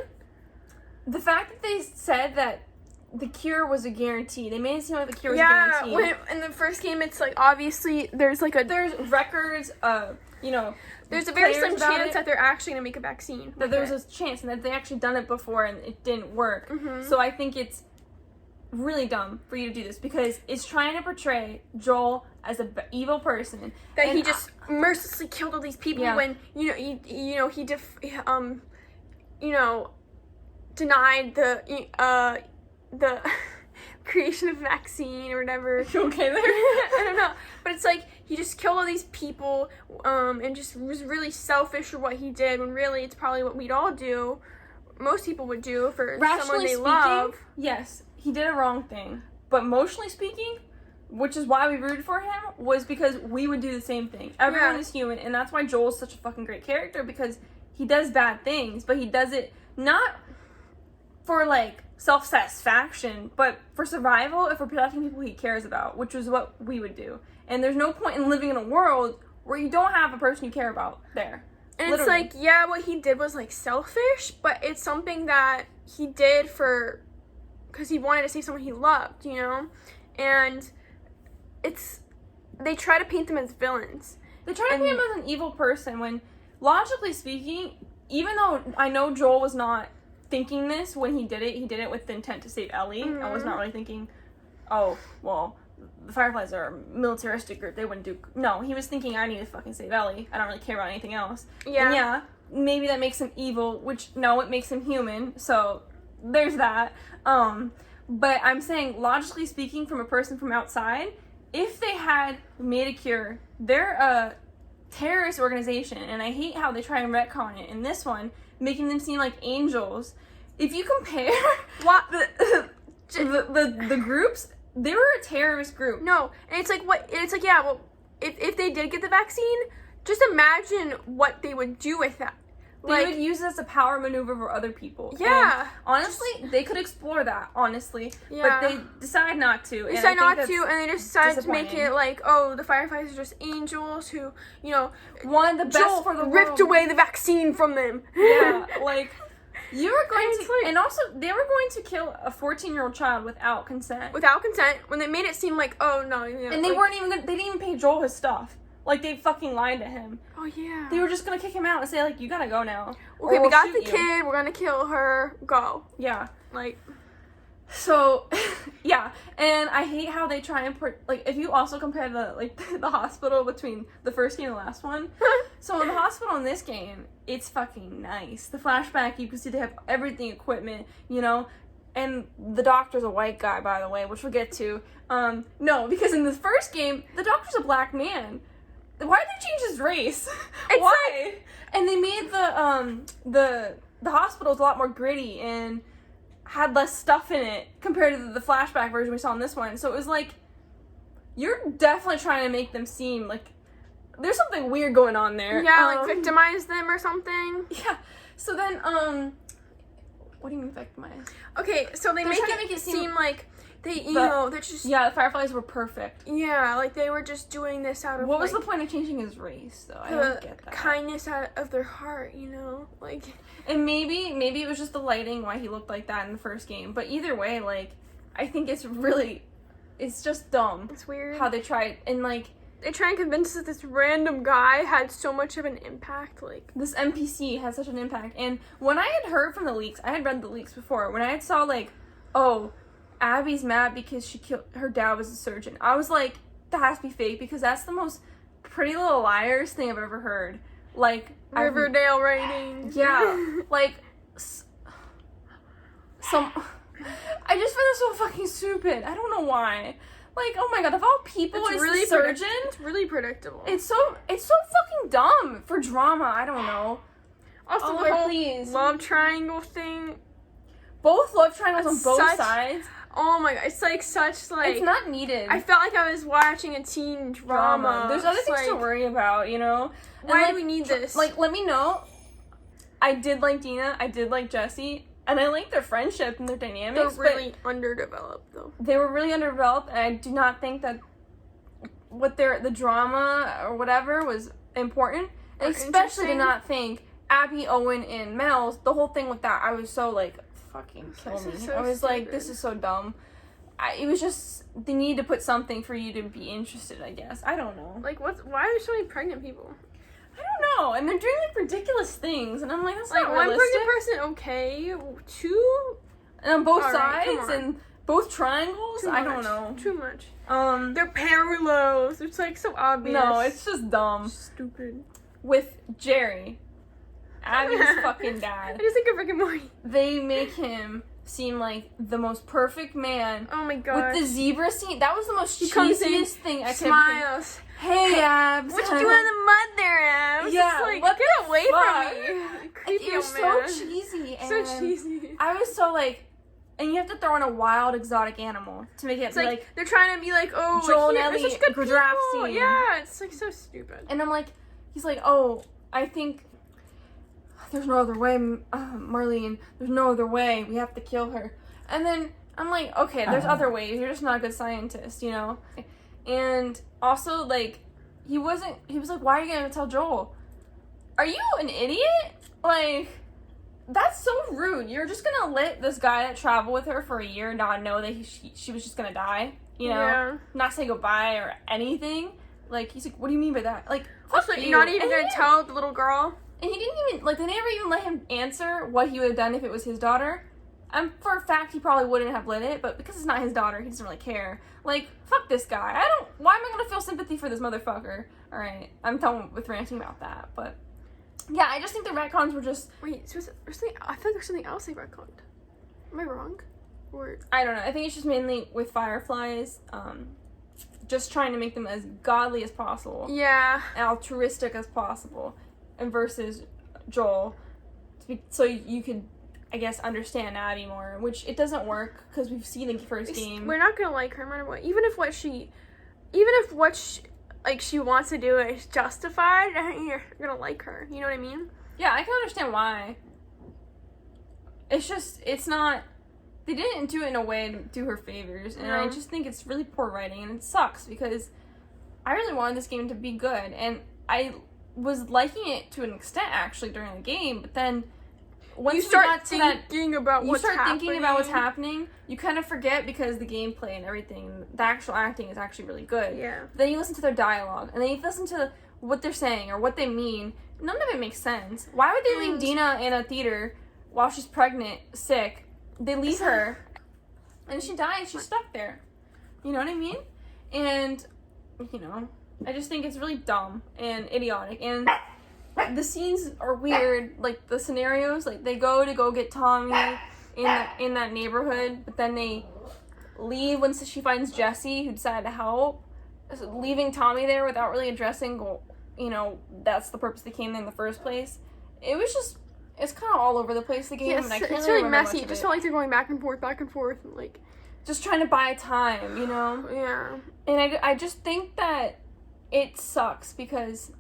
the fact that they said that the cure was a guarantee. They made it seem like the cure was a guarantee. Yeah, in the first game, it's like, obviously, there's records, you know, there's a very slim chance that they're actually going to make a vaccine. That there's a chance, and that they actually done it before and it didn't work. So I think it's really dumb for you to do this because it's trying to portray Joel as an evil person that he just mercilessly killed all these people when he denied the creation of vaccine or whatever. You okay there? I don't know, but it's like he just killed all these people and just was really selfish for what he did when really it's probably what we'd all do. Most people would do for someone they love. Yes. He did a wrong thing, but emotionally speaking, which is why we rooted for him, was because we would do the same thing. Everyone is human, and that's why Joel's such a fucking great character, because he does bad things, but he does it not for, like, self-satisfaction, but for survival and for protecting people he cares about, which is what we would do. And there's no point in living in a world where you don't have a person you care about there. And literally. It's like, yeah, what he did was, like, selfish, but it's something that he did because he wanted to save someone he loved, you know? And they try to paint them as villains. They try to paint him as an evil person when, logically speaking, even though I know Joel was not thinking this when he did it with the intent to save Ellie. I was not really thinking, oh, well, the Fireflies are a militaristic group, they wouldn't do... No, he was thinking, I need to fucking save Ellie. I don't really care about anything else. Yeah. And yeah, maybe that makes him evil, which, no, it makes him human, so... There's that. But I'm saying, logically speaking, from a person from outside, if they had made a cure, they're a terrorist organization, and I hate how they try and retcon it in this one, making them seem like angels. If you compare the groups, they were a terrorist group. No, and it's like, yeah, well, if they did get the vaccine, just imagine what they would do with that. They would use it as a power maneuver for other people. Yeah. And honestly, they could explore that, honestly. Yeah. But they decide not to. They decide not to, and they just decided to make it like, oh, the Fireflies are just angels who, you know, wanted the best for the world. Ripped away the vaccine from them. Yeah, like, you were going to... And also, they were going to kill a 14-year-old child without consent. Without consent, when they made it seem like, oh, no. You know, and they didn't even pay Joel his stuff. Like, they fucking lied to him. Oh, yeah. They were just gonna kick him out and say, like, you gotta go now. Okay, we got the kid, we're gonna kill her, go. Yeah. Like... So, yeah, and I hate how they try and put, like, if you also compare the hospital between the first game and the last one. So in the hospital in this game, it's fucking nice. The flashback, you can see they have everything, equipment, you know, and the doctor's a white guy, by the way, which we'll get to. No, because in the first game, the doctor's a black man. Why did they change his race? Why? And they made the hospitals a lot more gritty and had less stuff in it compared to the flashback version we saw in this one. So it was like, you're definitely trying to make them seem like there's something weird going on there. Yeah, like victimize them or something. Yeah. So then, what do you mean victimize? Okay, so they make it seem like they, they're just... Yeah, the Fireflies were perfect. Yeah, like they were just doing this out of, what was the point of changing his race, though? I don't get that. Kindness out of their heart, like... And maybe it was just the lighting why he looked like that in the first game. But either way, like, I think it's just dumb. It's weird. How they tried, and like... They try and convince us that this random guy had so much of an impact, like... This NPC had such an impact. And when I had heard from the leaks, I had read the leaks before, when I had saw, like, oh, Abby's mad because her dad was a surgeon, I was like, that has to be fake, because that's the most Pretty Little Liars thing I've ever heard. Like... Riverdale ratings. Yeah. Like, I just find that so fucking stupid. I don't know why. Like, oh my god, of all people, it's really the surgeon. It's really predictable. It's so fucking dumb for drama. I don't know. Also, the whole love triangle thing. Both love triangles on both sides. Oh my god, it's like such like. It's not needed. I felt like I was watching a teen drama. There's other things to worry about, you know. Why do we need this? Like, let me know. I did like Dina. I did like Jesse. And I like their friendship and their dynamics. They're really underdeveloped, though. They were really underdeveloped, and I do not think that the drama or whatever was important. And especially did not think Abby, Owen, and Mel's, the whole thing with that, I was so like, fucking kill me. I was like, this is so dumb. It was just, they need to put something for you to be interested, I guess. I don't know. Like, why are there so many pregnant people? I don't know, and they're doing like ridiculous things, and I'm like, that's not one realistic. pregnant person, okay, two, and on both sides, and both triangles. I don't know. Too much. They're parallels. It's like so obvious. No, it's just dumb. Stupid. With Jerry, Abby's fucking dad. I just think of Rick and Morty. They make him seem like the most perfect man. Oh my god. With the zebra scene, that was the most cheesiest thing I could. Smiles. Hey, Abs. What you doing in the mud there, Abs? Yeah, like, what get away fuck? from me. Creepy It was so cheesy. And so cheesy. I was so like, and you have to throw in a wild exotic animal to make it it's like they're trying to be like, oh, Joel like, and Ellie such good draft people. scene. Yeah, it's like so stupid. And I'm like, he's like, oh, I think there's no other way, Marlene. There's no other way. We have to kill her. And then I'm like, okay, there's other ways. You're just not a good scientist, you know? And also, like, he was like, why are you gonna tell Joel? Are you an idiot? Like, that's so rude. You're just gonna let this guy that traveled with her for a year not know that she was just gonna die? You know? Yeah. Not say goodbye or anything? Like, he's like, what do you mean by that? Like, also, you're not even gonna tell the little girl? And he didn't even, like, they never even let him answer what he would have done if it was his daughter. For a fact, he probably wouldn't have lit it, but because it's not his daughter, he doesn't really care. Like, fuck this guy. Why am I gonna feel sympathy for this motherfucker? Alright, I'm done with ranting about that, but yeah, I just think the retcons were just... Wait, so I feel like there's something else they retconned. Am I wrong? Or... I don't know. I think it's just mainly with Fireflies, just trying to make them as godly as possible. Yeah. And altruistic as possible. And versus Joel, so you could, I guess, understand Abby more, which it doesn't work because we've seen the first game. We're not gonna like her no matter what. Even if what she wants to do is justified, I think you're gonna like her. You know what I mean? Yeah, I can understand why. It's just, it's not, they didn't do it in a way to do her favors, and I just think it's really poor writing, and it sucks because I really wanted this game to be good, and I was liking it to an extent actually during the game, but then once you start thinking about what's happening, you kind of forget because the gameplay and everything, the actual acting is actually really good. Yeah. Then you listen to their dialogue, and then you listen to what they're saying or what they mean. None of it makes sense. Why would they leave Dina in a theater while she's pregnant, sick? They leave her. And she dies, she's stuck there. You know what I mean? And, you know, I just think it's really dumb and idiotic. And the scenes are weird, like the scenarios, like they go to go get Tommy in that neighborhood, but then they leave when she finds Jesse, who decided to help, leaving Tommy there without really addressing, you know, that's the purpose they came there in the first place. It was just, it's kind of all over the place, the game, Yes, and I can't it's really really remember messy. much It of just it. felt like they're going back and forth, and like Just trying to buy time, you know? yeah. And I just think that it sucks because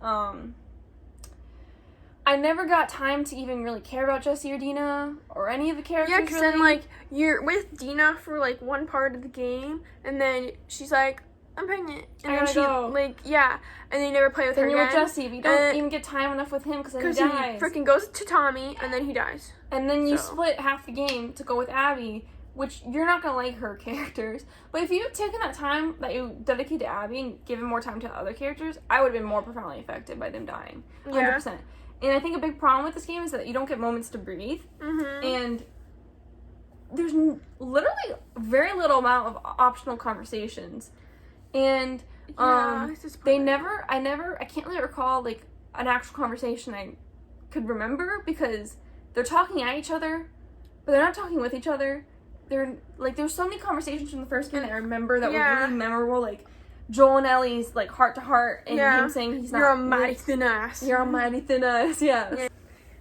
I never got time to even really care about Jesse or Dina or any of the characters. Yeah, because really. then, like, you're with Dina for, like, one part of the game, and then she's like, I'm pregnant. And I then gotta she, go. like, yeah. And then you never play with Then her you're again. with Jesse, but you don't even get time enough with him because then he Because he dies. freaking goes to Tommy, and then he dies. And then you So. split half the game to go with Abby, which you're not going to like her characters. But if you had taken that time that you dedicated to Abby and given more time to the other characters, I would have been more profoundly affected by them dying. 100%. Yeah. And I think a big problem with this game is that you don't get moments to breathe. Mm-hmm. And there's literally very little amount of optional conversations. And Yeah, it's just I can't really recall, like, an actual conversation I could remember because they're talking at each other, but they're not talking with each other. They're, like, there's so many conversations from the first game that I remember that were really memorable, like, Joel and Ellie's, like, heart-to-heart, and him saying he's not... You're a mighty thin ass. You're a mighty thin ass, yeah.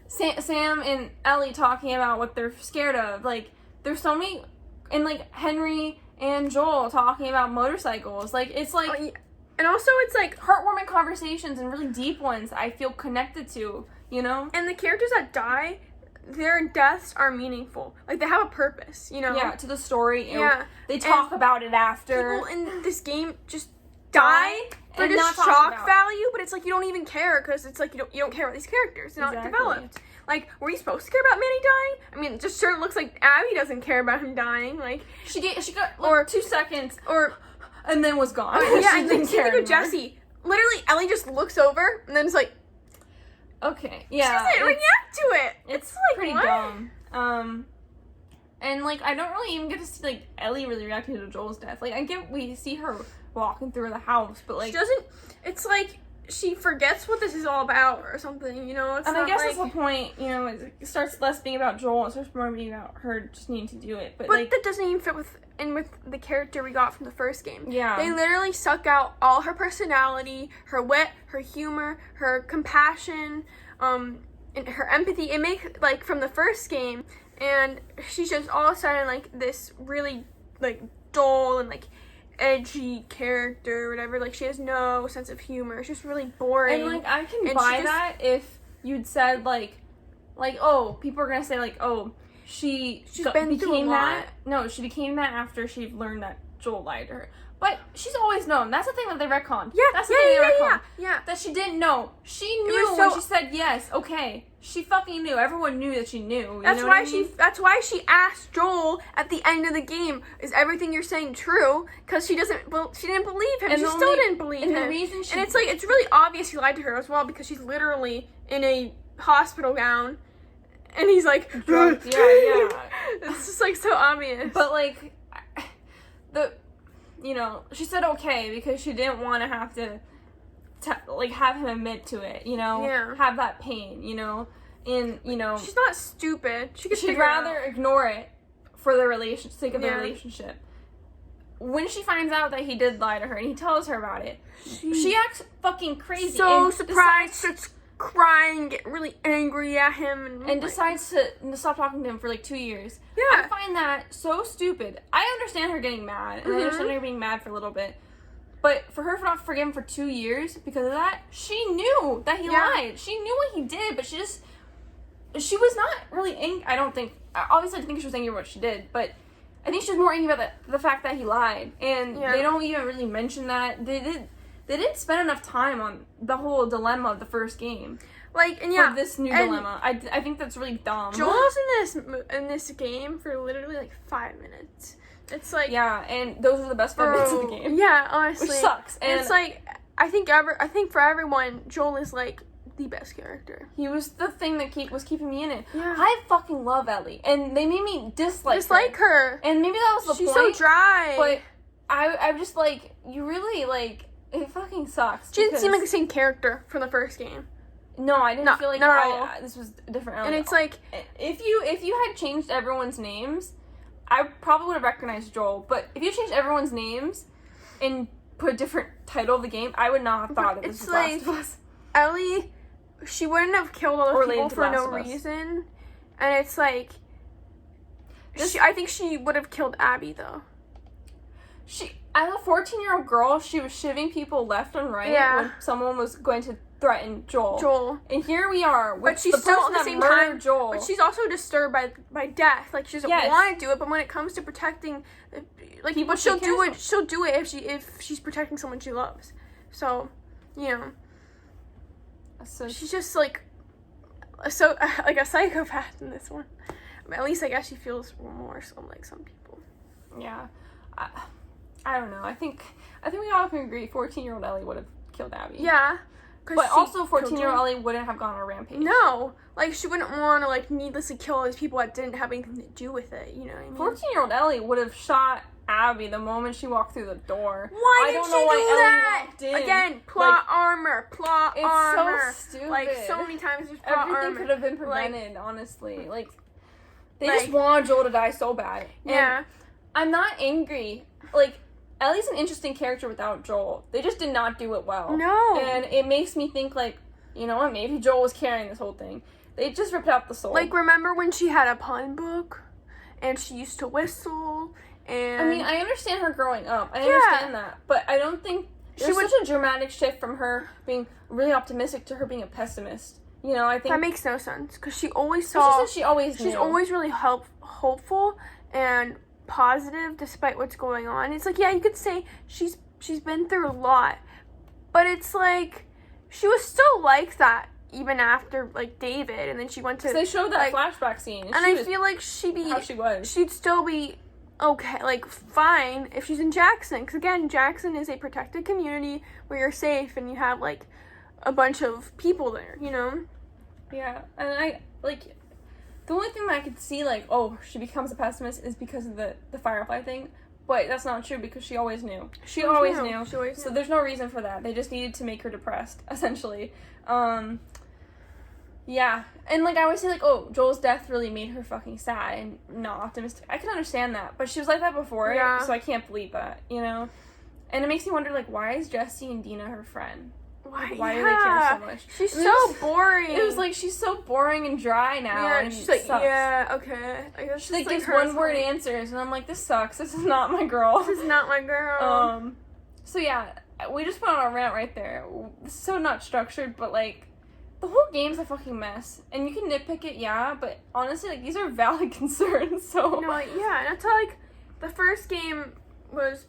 Sam and Ellie talking about what they're scared of, like, there's so many... And, like, Henry and Joel talking about motorcycles, like, it's, like... Oh, yeah. And also, it's, like... heartwarming conversations and really deep ones that I feel connected to, you know? And the characters that die, their deaths are meaningful. Like, they have a purpose, you know? Yeah, to the story. Yeah. They talk about it after. People in this game just die for and just not talk shock about. value, but it's like you don't even care because it's like you don't care about these characters. They're not developed. Like, were you supposed to care about Manny dying? I mean, it just sure looks like Abby doesn't care about him dying. Like, she got like, 2 seconds, or and then was gone. yeah, and then same thing with Jesse. Literally, Ellie just looks over and then it's like, okay, she yeah, doesn't react to it. It's like pretty what? dumb. And like I don't really even get to see like Ellie really reacting to Joel's death. Like we see her walking through the house, but like she doesn't. It's like she forgets what this is all about or something, you know? It's and not I guess like, that's the point, you know, it starts less being about Joel, it starts more being about her just needing to do it. But like, that doesn't even fit with the character we got from the first game. Yeah. They literally suck out all her personality, her wit, her humor, her compassion, and her empathy. It makes, like, from the first game, and she's just all of a sudden, like, this really, like, dull and, like, edgy character or whatever. Like, she has no sense of humor. It's just really boring. and like I can buy that if you'd said like oh, people are gonna say like, oh, she's been through a became lot. that. No, she became that after she learned that Joel lied to her. But she's always known. That's the thing that they retconned. Yeah, that's the thing they retconned. yeah. That she didn't know. She was knew so- when she said yes. Okay, she fucking knew. Everyone knew that she knew. You That's know why what I mean? That's why she asked Joel at the end of the game, "Is everything you're saying true?" Because she didn't believe him. And She the still only- didn't believe and him. the reason she- and it's like it's really obvious he lied to her as well because she's literally in a hospital gown, and he's like, Drunk. Yeah. It's just like so obvious. But like, she said okay because she didn't want to have to like have him admit to it, you know, have that pain, you know, and you know, she's not stupid. she'd rather ignore it for the sake of the relationship. When she finds out that he did lie to her and he tells her about it, she acts fucking crazy. So and surprised, starts crying, get really angry at him, and decides to stop talking to him for like 2 years. Yeah. I find that so stupid. I understand her getting mad, and I understand her being mad for a little bit. But for her not to forgive him for 2 years because of that, she knew that he lied. She knew what he did, but she was not really angry. I don't think, obviously I think she was angry about what she did, but I think she was more angry about the fact that he lied. And they don't even really mention that. They didn't spend enough time on the whole dilemma of the first game. Like, and For this new dilemma. I think that's really dumb. Joel's in this game for literally like 5 minutes. It's like and those are the best 5 minutes of the game. Yeah, honestly, Which sucks. And it's like I think for everyone, Joel is like the best character. He was the thing that was keeping me in it. Yeah. I fucking love Ellie, and they made me dislike her. And maybe that was the She's point. so dry. But I'm just like, you really, like, it fucking sucks. She didn't seem like the same character from the first game. No, I didn't feel like not at all. this was a different Ellie. And it's like, if you had changed everyone's names, I probably would have recognized Joel. But if you changed everyone's names and put a different title of the game, I would not have thought it was Last of Us. Ellie, she wouldn't have killed all those people for no reason. And it's like, I think she would have killed Abby, though. As a 14-year-old girl, she was shivving people left and right when someone was going to threaten Joel. And here we are with but she's the still person at the same time, Joel. But she's also disturbed by death. Like, she doesn't want to do it, but when it comes to protecting, like, people, she'll do it. She'll do it if she's protecting someone she loves. So, you know, she's just like a psychopath in this one. I mean, at least I guess she feels remorse, unlike some people. Yeah, I don't know. I think we all can agree 14-year-old Ellie would have killed Abby. Yeah. But also 14-year-old Ellie wouldn't have gone on a rampage. No. Like, she wouldn't want to, like, needlessly kill all these people that didn't have anything to do with it, you know what I mean? 14-year-old Ellie would have shot Abby the moment she walked through the door. Why did she do that? Again, plot armor. It's so stupid. Like, so many times there's plot armor. Everything could have been prevented, honestly. Like, they just want Joel to die so bad. And I'm not angry. Like, Ellie's an interesting character without Joel. They just did not do it well. No. And it makes me think, like, you know what, maybe Joel was carrying this whole thing. They just ripped out the soul. Like, remember when she had a pun book? And she used to whistle? And I mean, I understand her growing up. I understand that. But I don't think there's such a dramatic shift from her being really optimistic to her being a pessimist. You know, I think... That makes no sense. Because she always saw... She always knew. She's always really hopeful and positive despite what's going on. It's like, yeah, you could say she's been through a lot, but it's like she was still like that even after, like, David, and then she went to... They showed that flashback scene. And I feel like she'd still be okay, like, fine if she's in Jackson, because again, Jackson is a protected community where you're safe and you have, like, a bunch of people there, you know? Yeah, and I, like... The only thing that I could see, like, oh, she becomes a pessimist is because of the Firefly thing. But that's not true because she always knew. She always knew. So there's no reason for that. They just needed to make her depressed, essentially. Yeah. And, like, I always say, like, oh, Joel's death really made her fucking sad and not optimistic. I can understand that. But she was like that before, so I can't believe that, you know? And it makes me wonder, like, why is Jesse and Dina her friend? Why do they care so much? She's so boring. It was like, she's so boring and dry now. Yeah, and she's like, sucks. yeah, okay. I guess she, like, gives one-word answers, and I'm like, this sucks. This is not my girl. This is not my girl. So, yeah, we just put on our rant right there. It's so not structured, but, like, the whole game's a fucking mess. And you can nitpick it, yeah, but honestly, like, these are valid concerns, so... No, like, yeah, and that's how, like, the first game was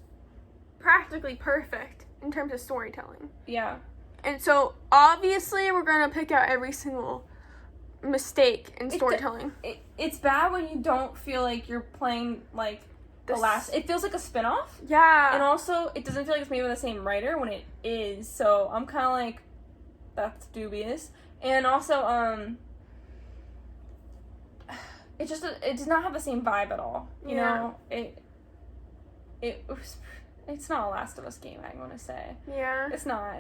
practically perfect in terms of storytelling. Yeah. And so, obviously, we're going to pick out every single mistake in storytelling. It's bad when you don't feel like you're playing, like, the last... It feels like a spin-off. Yeah. And also, it doesn't feel like it's made by the same writer when it is. So, I'm kind of like, that's dubious. And also, it does not have the same vibe at all. You know? It's not a Last of Us game, I'm going to say. Yeah. It's not.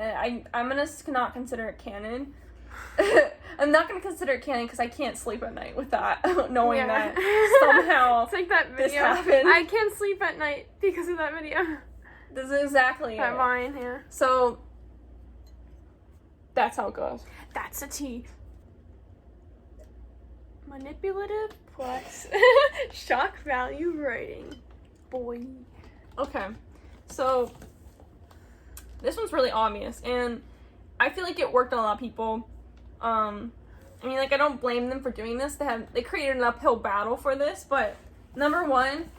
I'm going to not consider it canon. I'm not going to consider it canon because I can't sleep at night with that, knowing that somehow it's like that video. This happened. I can't sleep at night because of that video. This is exactly that line, yeah. So, that's how it goes. That's a T. Manipulative plus shock value writing. Boy. Okay. So, this one's really obvious, and I feel like it worked on a lot of people. I mean, like, I don't blame them for doing this. They created an uphill battle for this, but number one,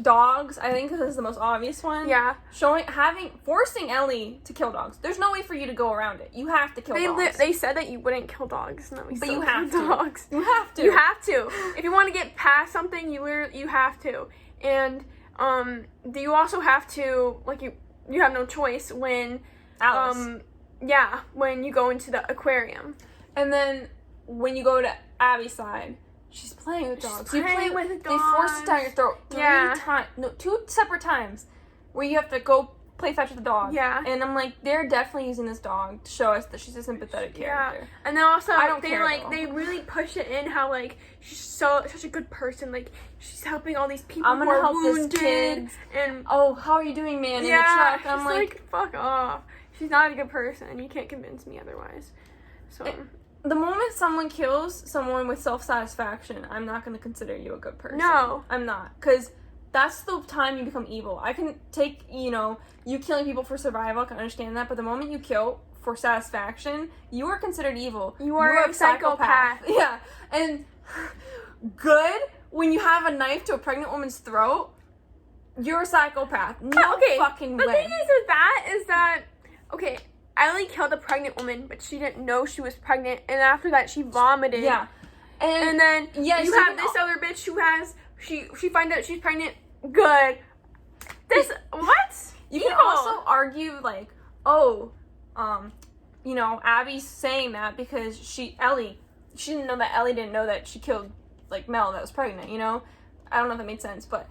dogs. I think this is the most obvious one. Yeah. Forcing Ellie to kill dogs. There's no way for you to go around it. You have to kill dogs. They said that you wouldn't kill dogs, but you have to. Dogs. You have to. You have to. If you want to get past something, you have to. And do you also have to, like, you have no choice when Alice. when you go into the aquarium. And then when you go to Abby's side, she's playing with dogs. She's playing with They force it down your throat 2 separate times where you have to go play fetch with the dog. Yeah. And I'm like, they're definitely using this dog to show us that she's a sympathetic character. Yeah. And then also they really push it in how like she's such a good person. Like she's helping all these people I'm who gonna are help wounded. this kid. And oh, how are you doing, man? In the truck. I'm like, fuck off. She's not a good person. You can't convince me otherwise. So the moment someone kills someone with self-satisfaction, I'm not going to consider you a good person. No. I'm not. Because that's the time you become evil. I can take, you killing people for survival, I can understand that. But the moment you kill for satisfaction, you are considered evil. You are a psychopath. Yeah. And good, when you have a knife to a pregnant woman's throat, you're a psychopath. No fucking way. The thing is with that, okay, Ellie killed a pregnant woman, but she didn't know she was pregnant, and after that she vomited. Yeah. And then you have this other bitch who has she finds out she's pregnant. Good. This what? You can also argue like, Abby's saying that because she didn't know that Ellie didn't know that she killed like Mel that was pregnant, I don't know if that made sense, but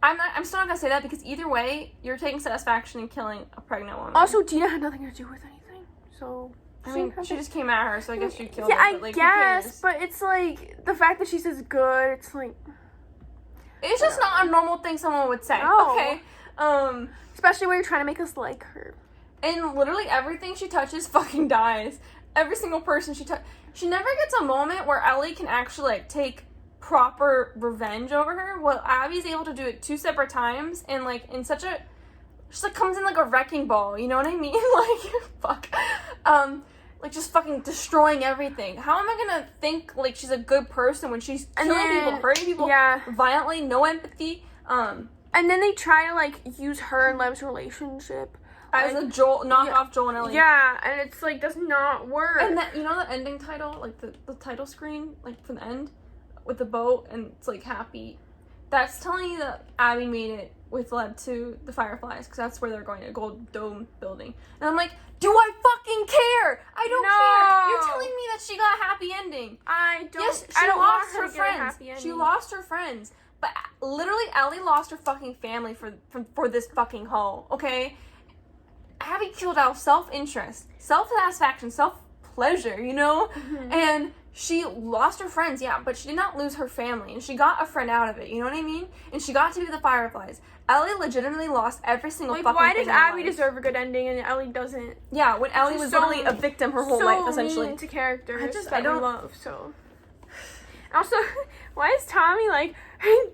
I'm still not gonna say that because either way, you're taking satisfaction in killing a pregnant woman. Also, Dina had nothing to do with anything, so I mean, she just came at her, so I guess she killed her. Yeah, but, like, I guess, but it's like the fact that she says good. It's like it's just not a normal thing someone would say. No. Okay, especially when you're trying to make us like her. And literally everything she touches fucking dies. Every single person she never gets a moment where Ellie can actually like take proper revenge over her. Well, Abby's able to do it 2 separate times and like in such a just like comes in like a wrecking ball, you know what I mean? Like fuck. Like just fucking destroying everything. How am I gonna think like she's a good person when she's killing people, hurting people violently, no empathy? And then they try to like use her and Lev's relationship as a knockoff Joel and Ellie. Yeah, and it's like does not work. And that the ending title, like the title screen, like from the end with the boat and it's like happy. That's telling you that Abby made it with Lev to the Fireflies because that's where they're going, a gold dome building. And I'm like, do I fucking care? I don't care. You're telling me that she got a happy ending. I don't. Yes, I don't lost want her her to get a friends. happy ending. She lost her friends, but literally Ellie lost her fucking family for this fucking haul. Okay, Abby killed out of self-interest, self-satisfaction, self-pleasure. Mm-hmm. And she lost her friends, yeah, but she did not lose her family, and she got a friend out of it, you know what I mean? And she got to be the Fireflies. Ellie legitimately lost every single fucking thing. Why does Abby deserve a good ending and Ellie doesn't? Yeah, when Ellie was literally a victim her whole life, essentially. So mean to characters I don't love, so. Also, why is Tommy, like,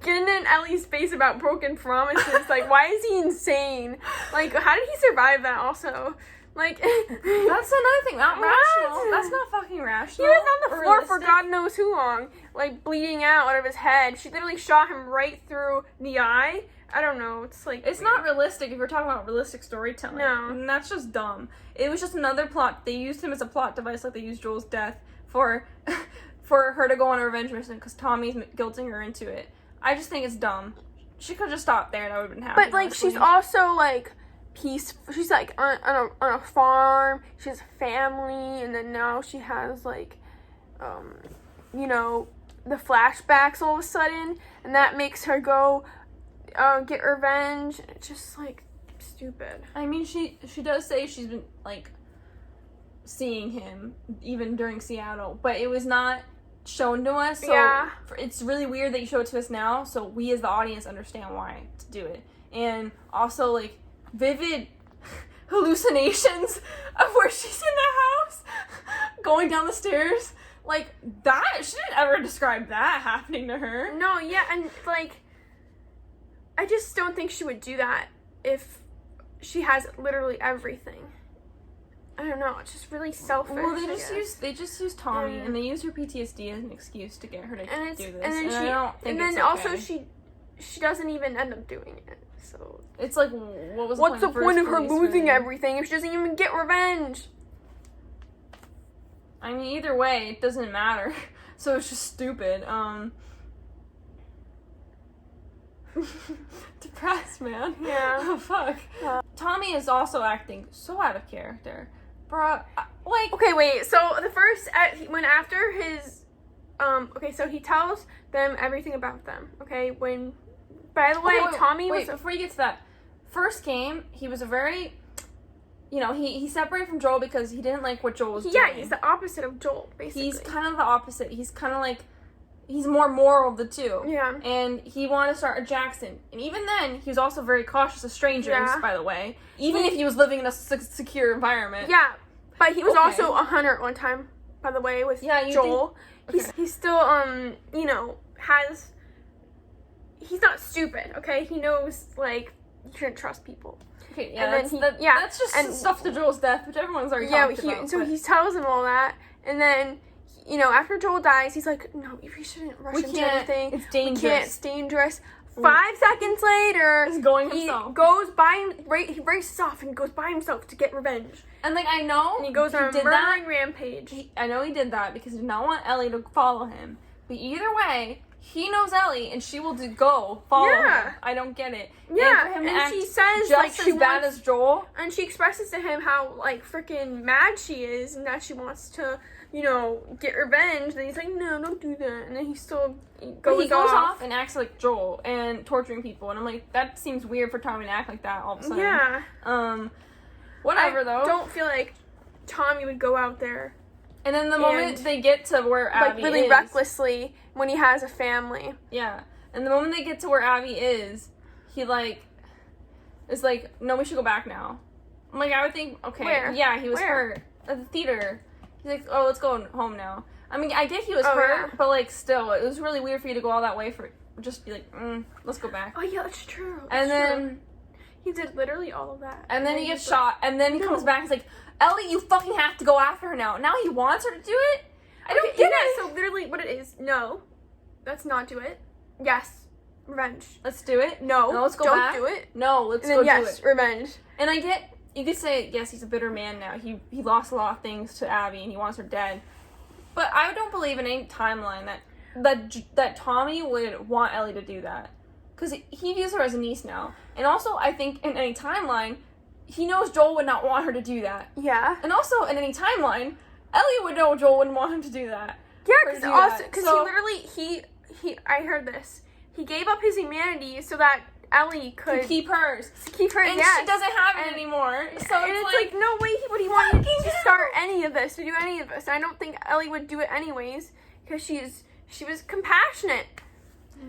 getting in Ellie's face about broken promises? Like, why is he insane? Like, how did he survive that also? Like, that's another thing, not rational. That's not fucking rational. He was on the floor for God knows who long, like, bleeding out of his head. She literally shot him right through the eye. I don't know, it's like... It's not realistic if you're talking about realistic storytelling. No. And that's just dumb. It was just another plot. They used him as a plot device like they used Joel's death for her to go on a revenge mission because Tommy's guilting her into it. I just think it's dumb. She could have just stopped there and I would have been happy. But, like, honestly. She's also, like... peaceful. She's like on a farm. She has a family, and then now she has like, the flashbacks all of a sudden, and that makes her go get revenge. It's just like stupid. I mean, she does say she's been like seeing him even during Seattle, but it was not shown to us. So yeah, it's really weird that you show it to us now, so we as the audience understand why to do it, and also like. Vivid hallucinations of where she's in the house going down the stairs like that. She didn't ever describe that happening to her. No, yeah, and like I just don't think she would do that if she has literally everything. I don't know, it's just really selfish. Well, they just use Tommy and they use her PTSD as an excuse to get her to do this. And then also she doesn't even end up doing it. So it's like, what's the point of her losing everything if she doesn't even get revenge? I mean, either way, it doesn't matter. So it's just stupid. Depressed, man. Yeah. Oh, fuck. Tommy is also acting so out of character. Bruh, like... Okay, wait, so the first, when after his, okay, so he tells them everything about them, okay, when, by the way, Tommy was... before you get to that, first game, he was a very, you know, he separated from Joel because he didn't like what Joel was doing. Yeah, he's the opposite of Joel, basically. He's kind of the opposite. He's kind of like, he's more moral of the two. Yeah. And he wanted to start a Jackson. And even then, he was also very cautious of strangers, by the way. Even if he was living in a secure environment. Yeah, but he was also a hunter at one time, by the way, with Joel. He's still, you know, he's not stupid, okay? He knows, like, you shouldn't trust people. Okay, yeah, that's just stuff to Joel's death, which everyone's already talked about. So he tells him all that, and then, you know, after Joel dies, he's like, no, we shouldn't rush into anything. It's dangerous. We can't, it's dangerous. 5 seconds later, he's going himself. He goes by he races off and goes by himself to get revenge. And, like, I know and he goes on a murdering rampage. I know he did that because he did not want Ellie to follow him. But either way, he knows Ellie, and she will go follow him. I don't get it. Yeah, and for him to and she says, just like, as bad as Joel. And she expresses to him how, like, freaking mad she is, and that she wants to, you know, get revenge. And he's like, no, don't do that. And then he goes off and acts like Joel and torturing people. And I'm like, that seems weird for Tommy to act like that all of a sudden. Yeah. Whatever, though. I don't feel like Tommy would go out there. And then the moment they get to where Abby really is... recklessly, when he has a family. Yeah. And the moment they get to where Abby is, he, like, is like, no, we should go back now. I'm like, I would think, okay. Where? Yeah, he was hurt. At the theater. He's like, oh, let's go home now. I mean, I get he was hurt, but, like, still, it was really weird for you to go all that way for... Just be like, let's go back. Oh, yeah, that's true. And then... He did literally all of that. And then he gets shot, and then he comes back and he's like, Ellie, you fucking have to go after her now. Now he wants her to do it? I don't get it. So literally what it is, no. Let's not do it. Yes. Revenge. Let's do it. No. Let's go don't back. Do it. No, let's go do it. Yes, revenge. And I get, you could say, yes, he's a bitter man now. He lost a lot of things to Abby, and he wants her dead. But I don't believe in any timeline that Tommy would want Ellie to do that. Because he views her as a niece now. And also, I think in any timeline, he knows Joel would not want her to do that. Yeah. And also, in any timeline, Ellie would know Joel wouldn't want him to do that. Yeah, because he literally, I heard this. He gave up his humanity so that Ellie could keep hers. And she doesn't have it anymore. So it's like, no way would he want you to start any of this, to do any of this. And I don't think Ellie would do it anyways, because she was compassionate.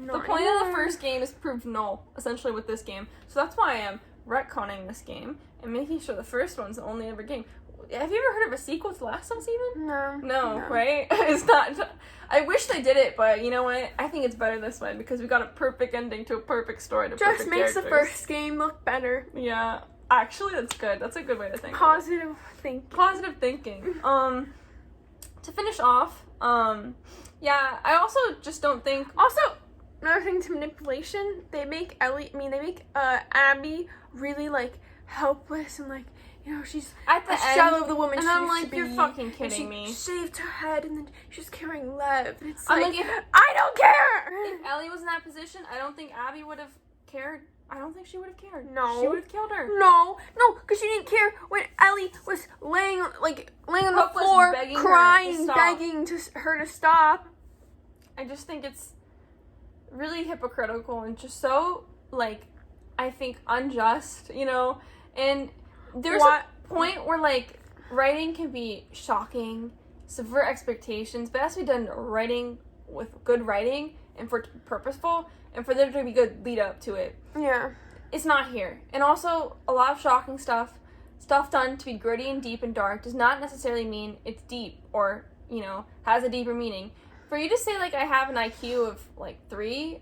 The point of the first game is proved null, essentially, with this game. So that's why I am retconning this game and making sure the first one's the only ever game. Have you ever heard of a sequel to Last of Us even? No, right? It's not. I wish they did it, but you know what? I think it's better this way because we got a perfect ending to a perfect story to perfect characters. Just makes the first game look better. Yeah. Actually, that's good. That's a good way to think. Positive thinking. To finish off, yeah, I also just don't think... Also, another thing to manipulation, they make Abby really, like, helpless and, like, you know, she's at the shell of the woman and she I'm used like, to be. you're fucking kidding me. She shaved her head and then she's carrying Lev. And it's I'm like, like, I don't care! If Ellie was in that position, I don't think Abby would have cared. I don't think she would have cared. No. She would have killed her. No, because she didn't care when Ellie was laying on the floor, crying, begging her to stop. I just think it's really hypocritical and just so, like, I think unjust, you know? And there's a point where, like, writing can be shocking, subvert expectations, but it has to be done writing with good writing and for it to be purposeful and for there to be good lead up to it. Yeah. It's not here. And also, a lot of shocking stuff done to be gritty and deep and dark does not necessarily mean it's deep or, you know, has a deeper meaning. For you to say, like, I have an IQ of, like, 3,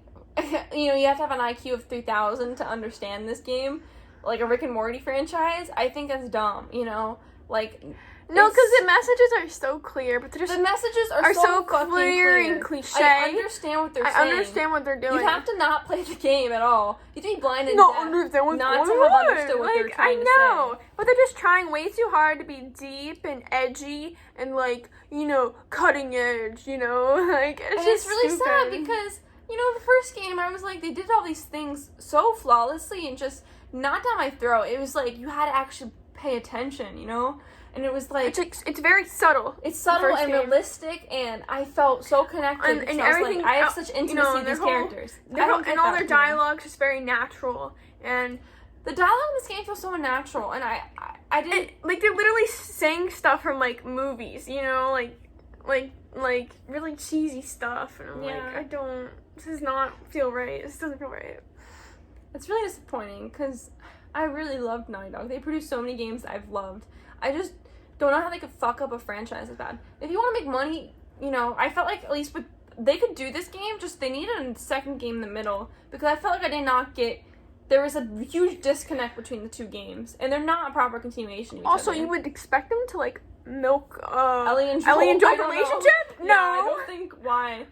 you know, you have to have an IQ of 3,000 to understand this game, like a Rick and Morty franchise, I think that's dumb, you know? Like... No, because the messages are so clear, but they're just... The messages are so clear and cliche. I understand what they're saying. I understand what they're doing. You have to not play the game at all. You have to be blind and not deaf. Understand what's not going to have on. understood what they're trying to say. I know, but they're just trying way too hard to be deep and edgy and, like, you know, cutting edge, you know? Like, it's really stupid. sad because, you know, the first game, I was like, they did all these things so flawlessly and just not down my throat. It was like, you had to actually pay attention, you know? and it was like it's very subtle. It's subtle and realistic, and I felt so connected. And I was everything, like, I have such intimacy with these characters. And all their dialogue is very natural, and the dialogue in this game feels so unnatural, and I didn't like they're literally saying stuff from like movies, you know, like really cheesy stuff, and I'm like, this does not feel right. This doesn't feel right. It's really disappointing because I really loved Naughty Dog. They produce so many games that I've loved. I just don't know how they could fuck up a franchise as bad. If you want to make money, you know, I felt like at least they could do this game, just they needed a second game in the middle, because I felt like I did not get, there was a huge disconnect between the two games, and they're not a proper continuation of each Also, other. you would expect them to like milk Ellie and Joel relationship? No. Yeah, I don't think why.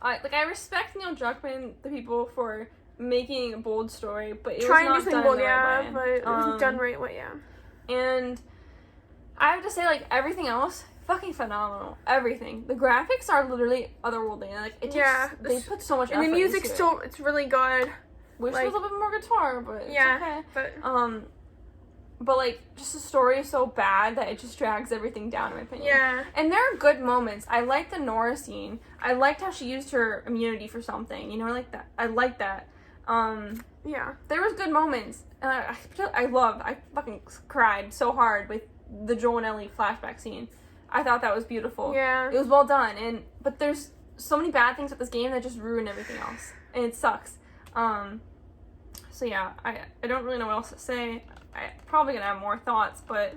I respect Neil Druckmann, the people, for making a bold story, but it was not done in the right way. But it wasn't done right way, And I have to say, like, everything else, fucking phenomenal. Everything. The graphics are literally otherworldly. Like, they put so much effort and the music's into still, it's really good. Wish there was a little bit more guitar, but it's okay. But like, just the story is so bad that it just drags everything down, in my opinion. Yeah. And there are good moments. I liked the Nora scene. I liked how she used her immunity for something. You know, I like that. Yeah. There was good moments. I fucking cried so hard with the Joel and Ellie flashback scene. I thought that was beautiful. Yeah. It was well done. But there's so many bad things with this game that just ruin everything else. And it sucks. So yeah, I don't really know what else to say. I'm probably gonna have more thoughts, but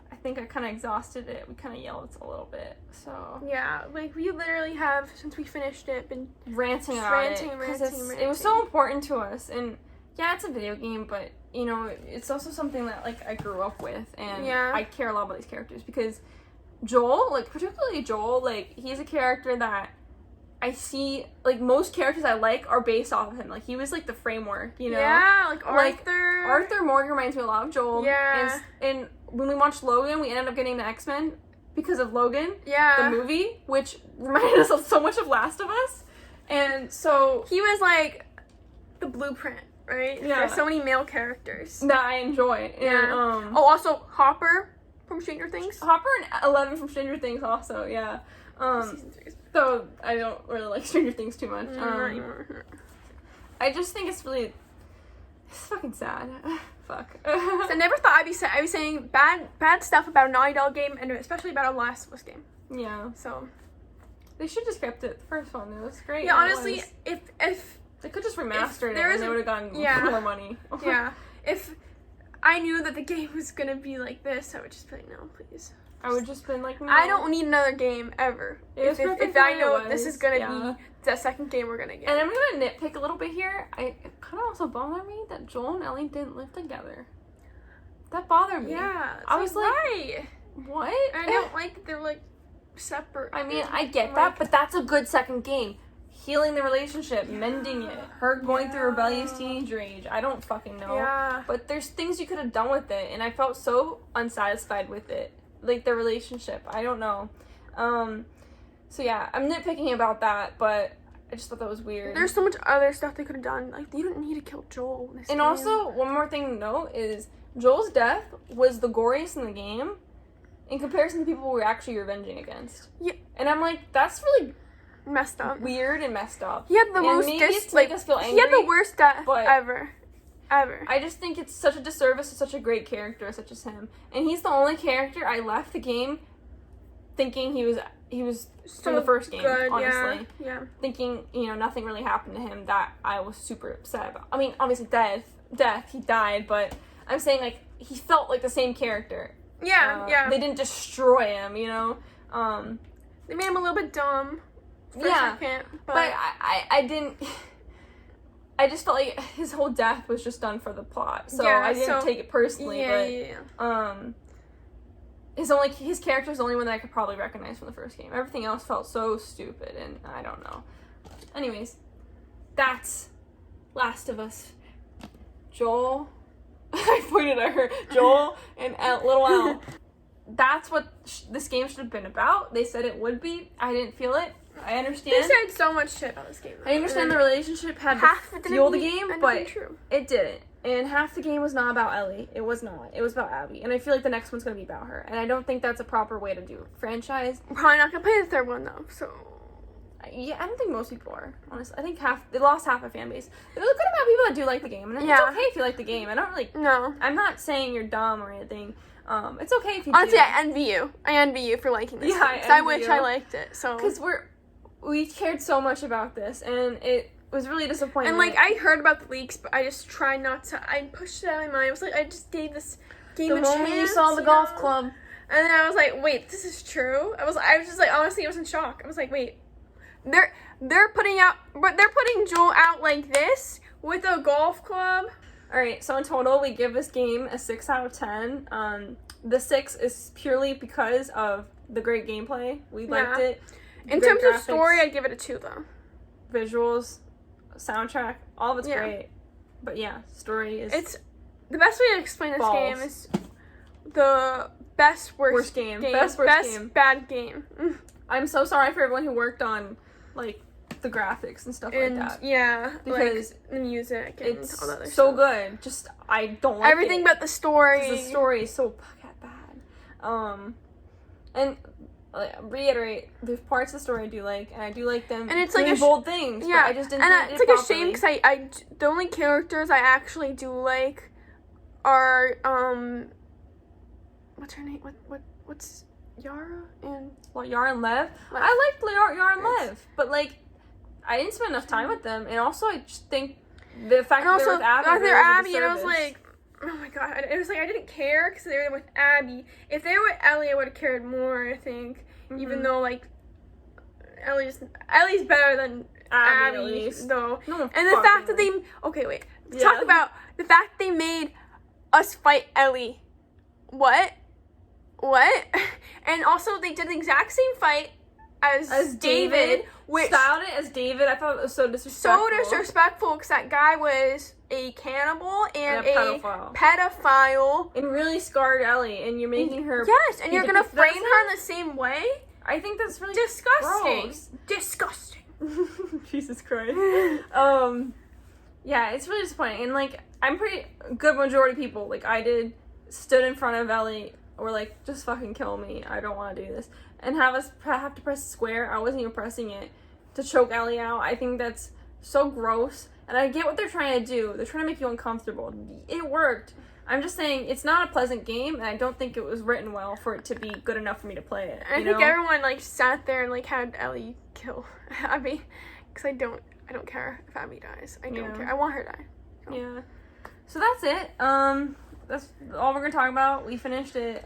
I think I kind of exhausted it. We kind of yelled a little bit, so. Yeah, like we literally have, since we finished it, been ranting about it. It was so important to us. And yeah, it's a video game, but you know, it's also something that like I grew up with, and I care a lot about these characters, because Joel, like particularly Joel, like he's a character that I see, like, most characters I like are based off of him. Like, he was, like, the framework, you know? Yeah, like Arthur. Like, Arthur Morgan reminds me a lot of Joel. Yeah. And when we watched Logan, we ended up getting the X-Men because of Logan. Yeah. The movie, which reminded us of so much of Last of Us. And so... he was, like, the blueprint, right? Yeah. There's so many male characters. that I enjoy. Yeah. And, also, Hopper from Stranger Things. Hopper and Eleven from Stranger Things also, yeah. Season 3. Though I don't really like Stranger Things too much. I just think it's fucking sad. Fuck. So I never thought I'd be saying bad stuff about a Naughty Dog game, and especially about a Last of Us game. Yeah. So they should just kept it the first one. It was great. Yeah, honestly, if they could just remaster it, and they would have gotten more money. Yeah. If I knew that the game was gonna be like this, I would just be like, no, please. I would just been like, no. I don't need another game ever. If I know this is gonna be the second game we're gonna get. And I'm gonna nitpick a little bit here. It kind of also bothered me that Joel and Ellie didn't live together. That bothered me. Yeah. I was like, why? What? I don't like they're like separate. I mean, I get that, but that's a good second game. Healing the relationship, mending it, her going through rebellious teenager age. I don't fucking know. Yeah. But there's things you could have done with it, and I felt so unsatisfied with it. Like, the relationship. I don't know. So yeah, I'm nitpicking about that, but I just thought that was weird. There's so much other stuff they could have done. Like, you didn't need to kill Joel. And also, one more thing to note is Joel's death was the goriest in the game in comparison to people we're actually revenging against. Yeah. And I'm like, that's really messed up. Weird and messed up. He had the most make us feel angry, he had the worst death ever. I just think it's such a disservice to such a great character such as him. And he's the only character I left the game thinking he was so from the first game, good, honestly. Yeah. Thinking, nothing really happened to him that I was super upset about. I mean, obviously death, he died, but I'm saying, like, he felt like the same character. Yeah. They didn't destroy him, They made him a little bit dumb for a second. But I didn't... I just felt like his whole death was just done for the plot, so I didn't take it personally. His character is the only one that I could probably recognize from the first game. Everything else felt so stupid, and I don't know. Anyways, that's Last of Us. Joel, I pointed at her. Joel and little L. That's what this game should have been about. They said it would be. I didn't feel it. I understand. They said so much shit about this game. I understand the relationship had to fuel the game, but it didn't. And half the game was not about Ellie. It was not. It was about Abby. And I feel like the next one's going to be about her. And I don't think that's a proper way to do a franchise. I'm probably not going to play the third one, though, so... Yeah, I don't think most people are, honestly. I think they lost half a fan base. There's a good amount of people that do like the game. And it's okay if you like the game. I don't really... No. I'm not saying you're dumb or anything. It's okay if you Honestly, do. I envy you. I envy you for liking this. Yeah, I wish I liked it, so... Because we cared so much about this, and it was really disappointing. And, like, I heard about the leaks, but I just tried not to... I pushed it out of my mind. I was like, I just gave this game a chance. The moment you saw the golf club. And then I was like, wait, this is true? I was just like, honestly, I was in shock. I was like, wait. They're putting Joel out like this with a golf club. All right, so in total, we give this game a 6 out of 10. The 6 is purely because of the great gameplay. We liked it. In terms of story, I'd give it a 2, though. Visuals, soundtrack, all of it's Yeah. great. But yeah, story is... It's the best way to explain this game is the worst game. Best game. Bad game. I'm so sorry for everyone who worked on, like, the graphics and stuff like that. Yeah, because like, the music and it's all that other so stuff. good. Just, I don't like everything it. but the story. The story is so bad. And reiterate, there's parts of the story I do like, and I do like them and it's doing like bold things. Yeah, but I just didn't. And it's like a shame because the only characters I actually do like are what's her name? What's Yara and Yara and Lev. I liked Yara and Lev, but like I didn't spend enough time with them, and also I just think the fact that they're with Abby, and I was like, oh my god, it was like I didn't care because they were with Abby. If they were with Ellie, I would have cared more. I think, even though like Ellie's better than Abby though. No, and the fact that they talk about the fact they made us fight Ellie. What? And also they did the exact same fight as David, which styled it as David. I thought it was so disrespectful. So disrespectful because that guy was a cannibal and a pedophile. And really scarred Ellie, and you're making her... Yes, and you're going to frame her in the same way? I think that's really disgusting. Gross. Disgusting. Jesus Christ. Yeah, it's really disappointing. And, like, I'm pretty good majority of people, like I did, stood in front of Ellie, or like, just fucking kill me. I don't want to do this. And have to press square. I wasn't even pressing it to choke Ellie out. I think that's so gross. And I get what they're trying to do. They're trying to make you uncomfortable. It worked. I'm just saying it's not a pleasant game, and I don't think it was written well for it to be good enough for me to play it. I think everyone like sat there and like had Ellie kill Abby, because I don't care if Abby dies. I don't care. I want her to die. So. Yeah. So that's it. That's all we're gonna talk about. We finished it.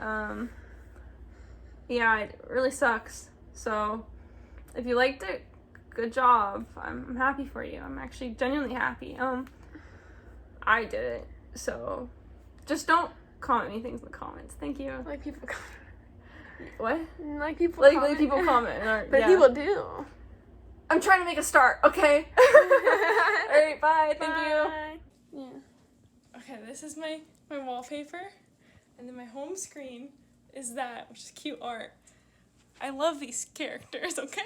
Yeah, it really sucks. So if you liked it, good job. I'm happy for you. I'm actually genuinely happy. I did it. So just don't comment me things in the comments. Thank you. Like people comment. What? Like people like comment. people comment. But people do. I'm trying to make a start, okay? Alright, bye. Thank you. Yeah. Okay, this is my wallpaper. And then my home screen is that, which is cute art. I love these characters, okay?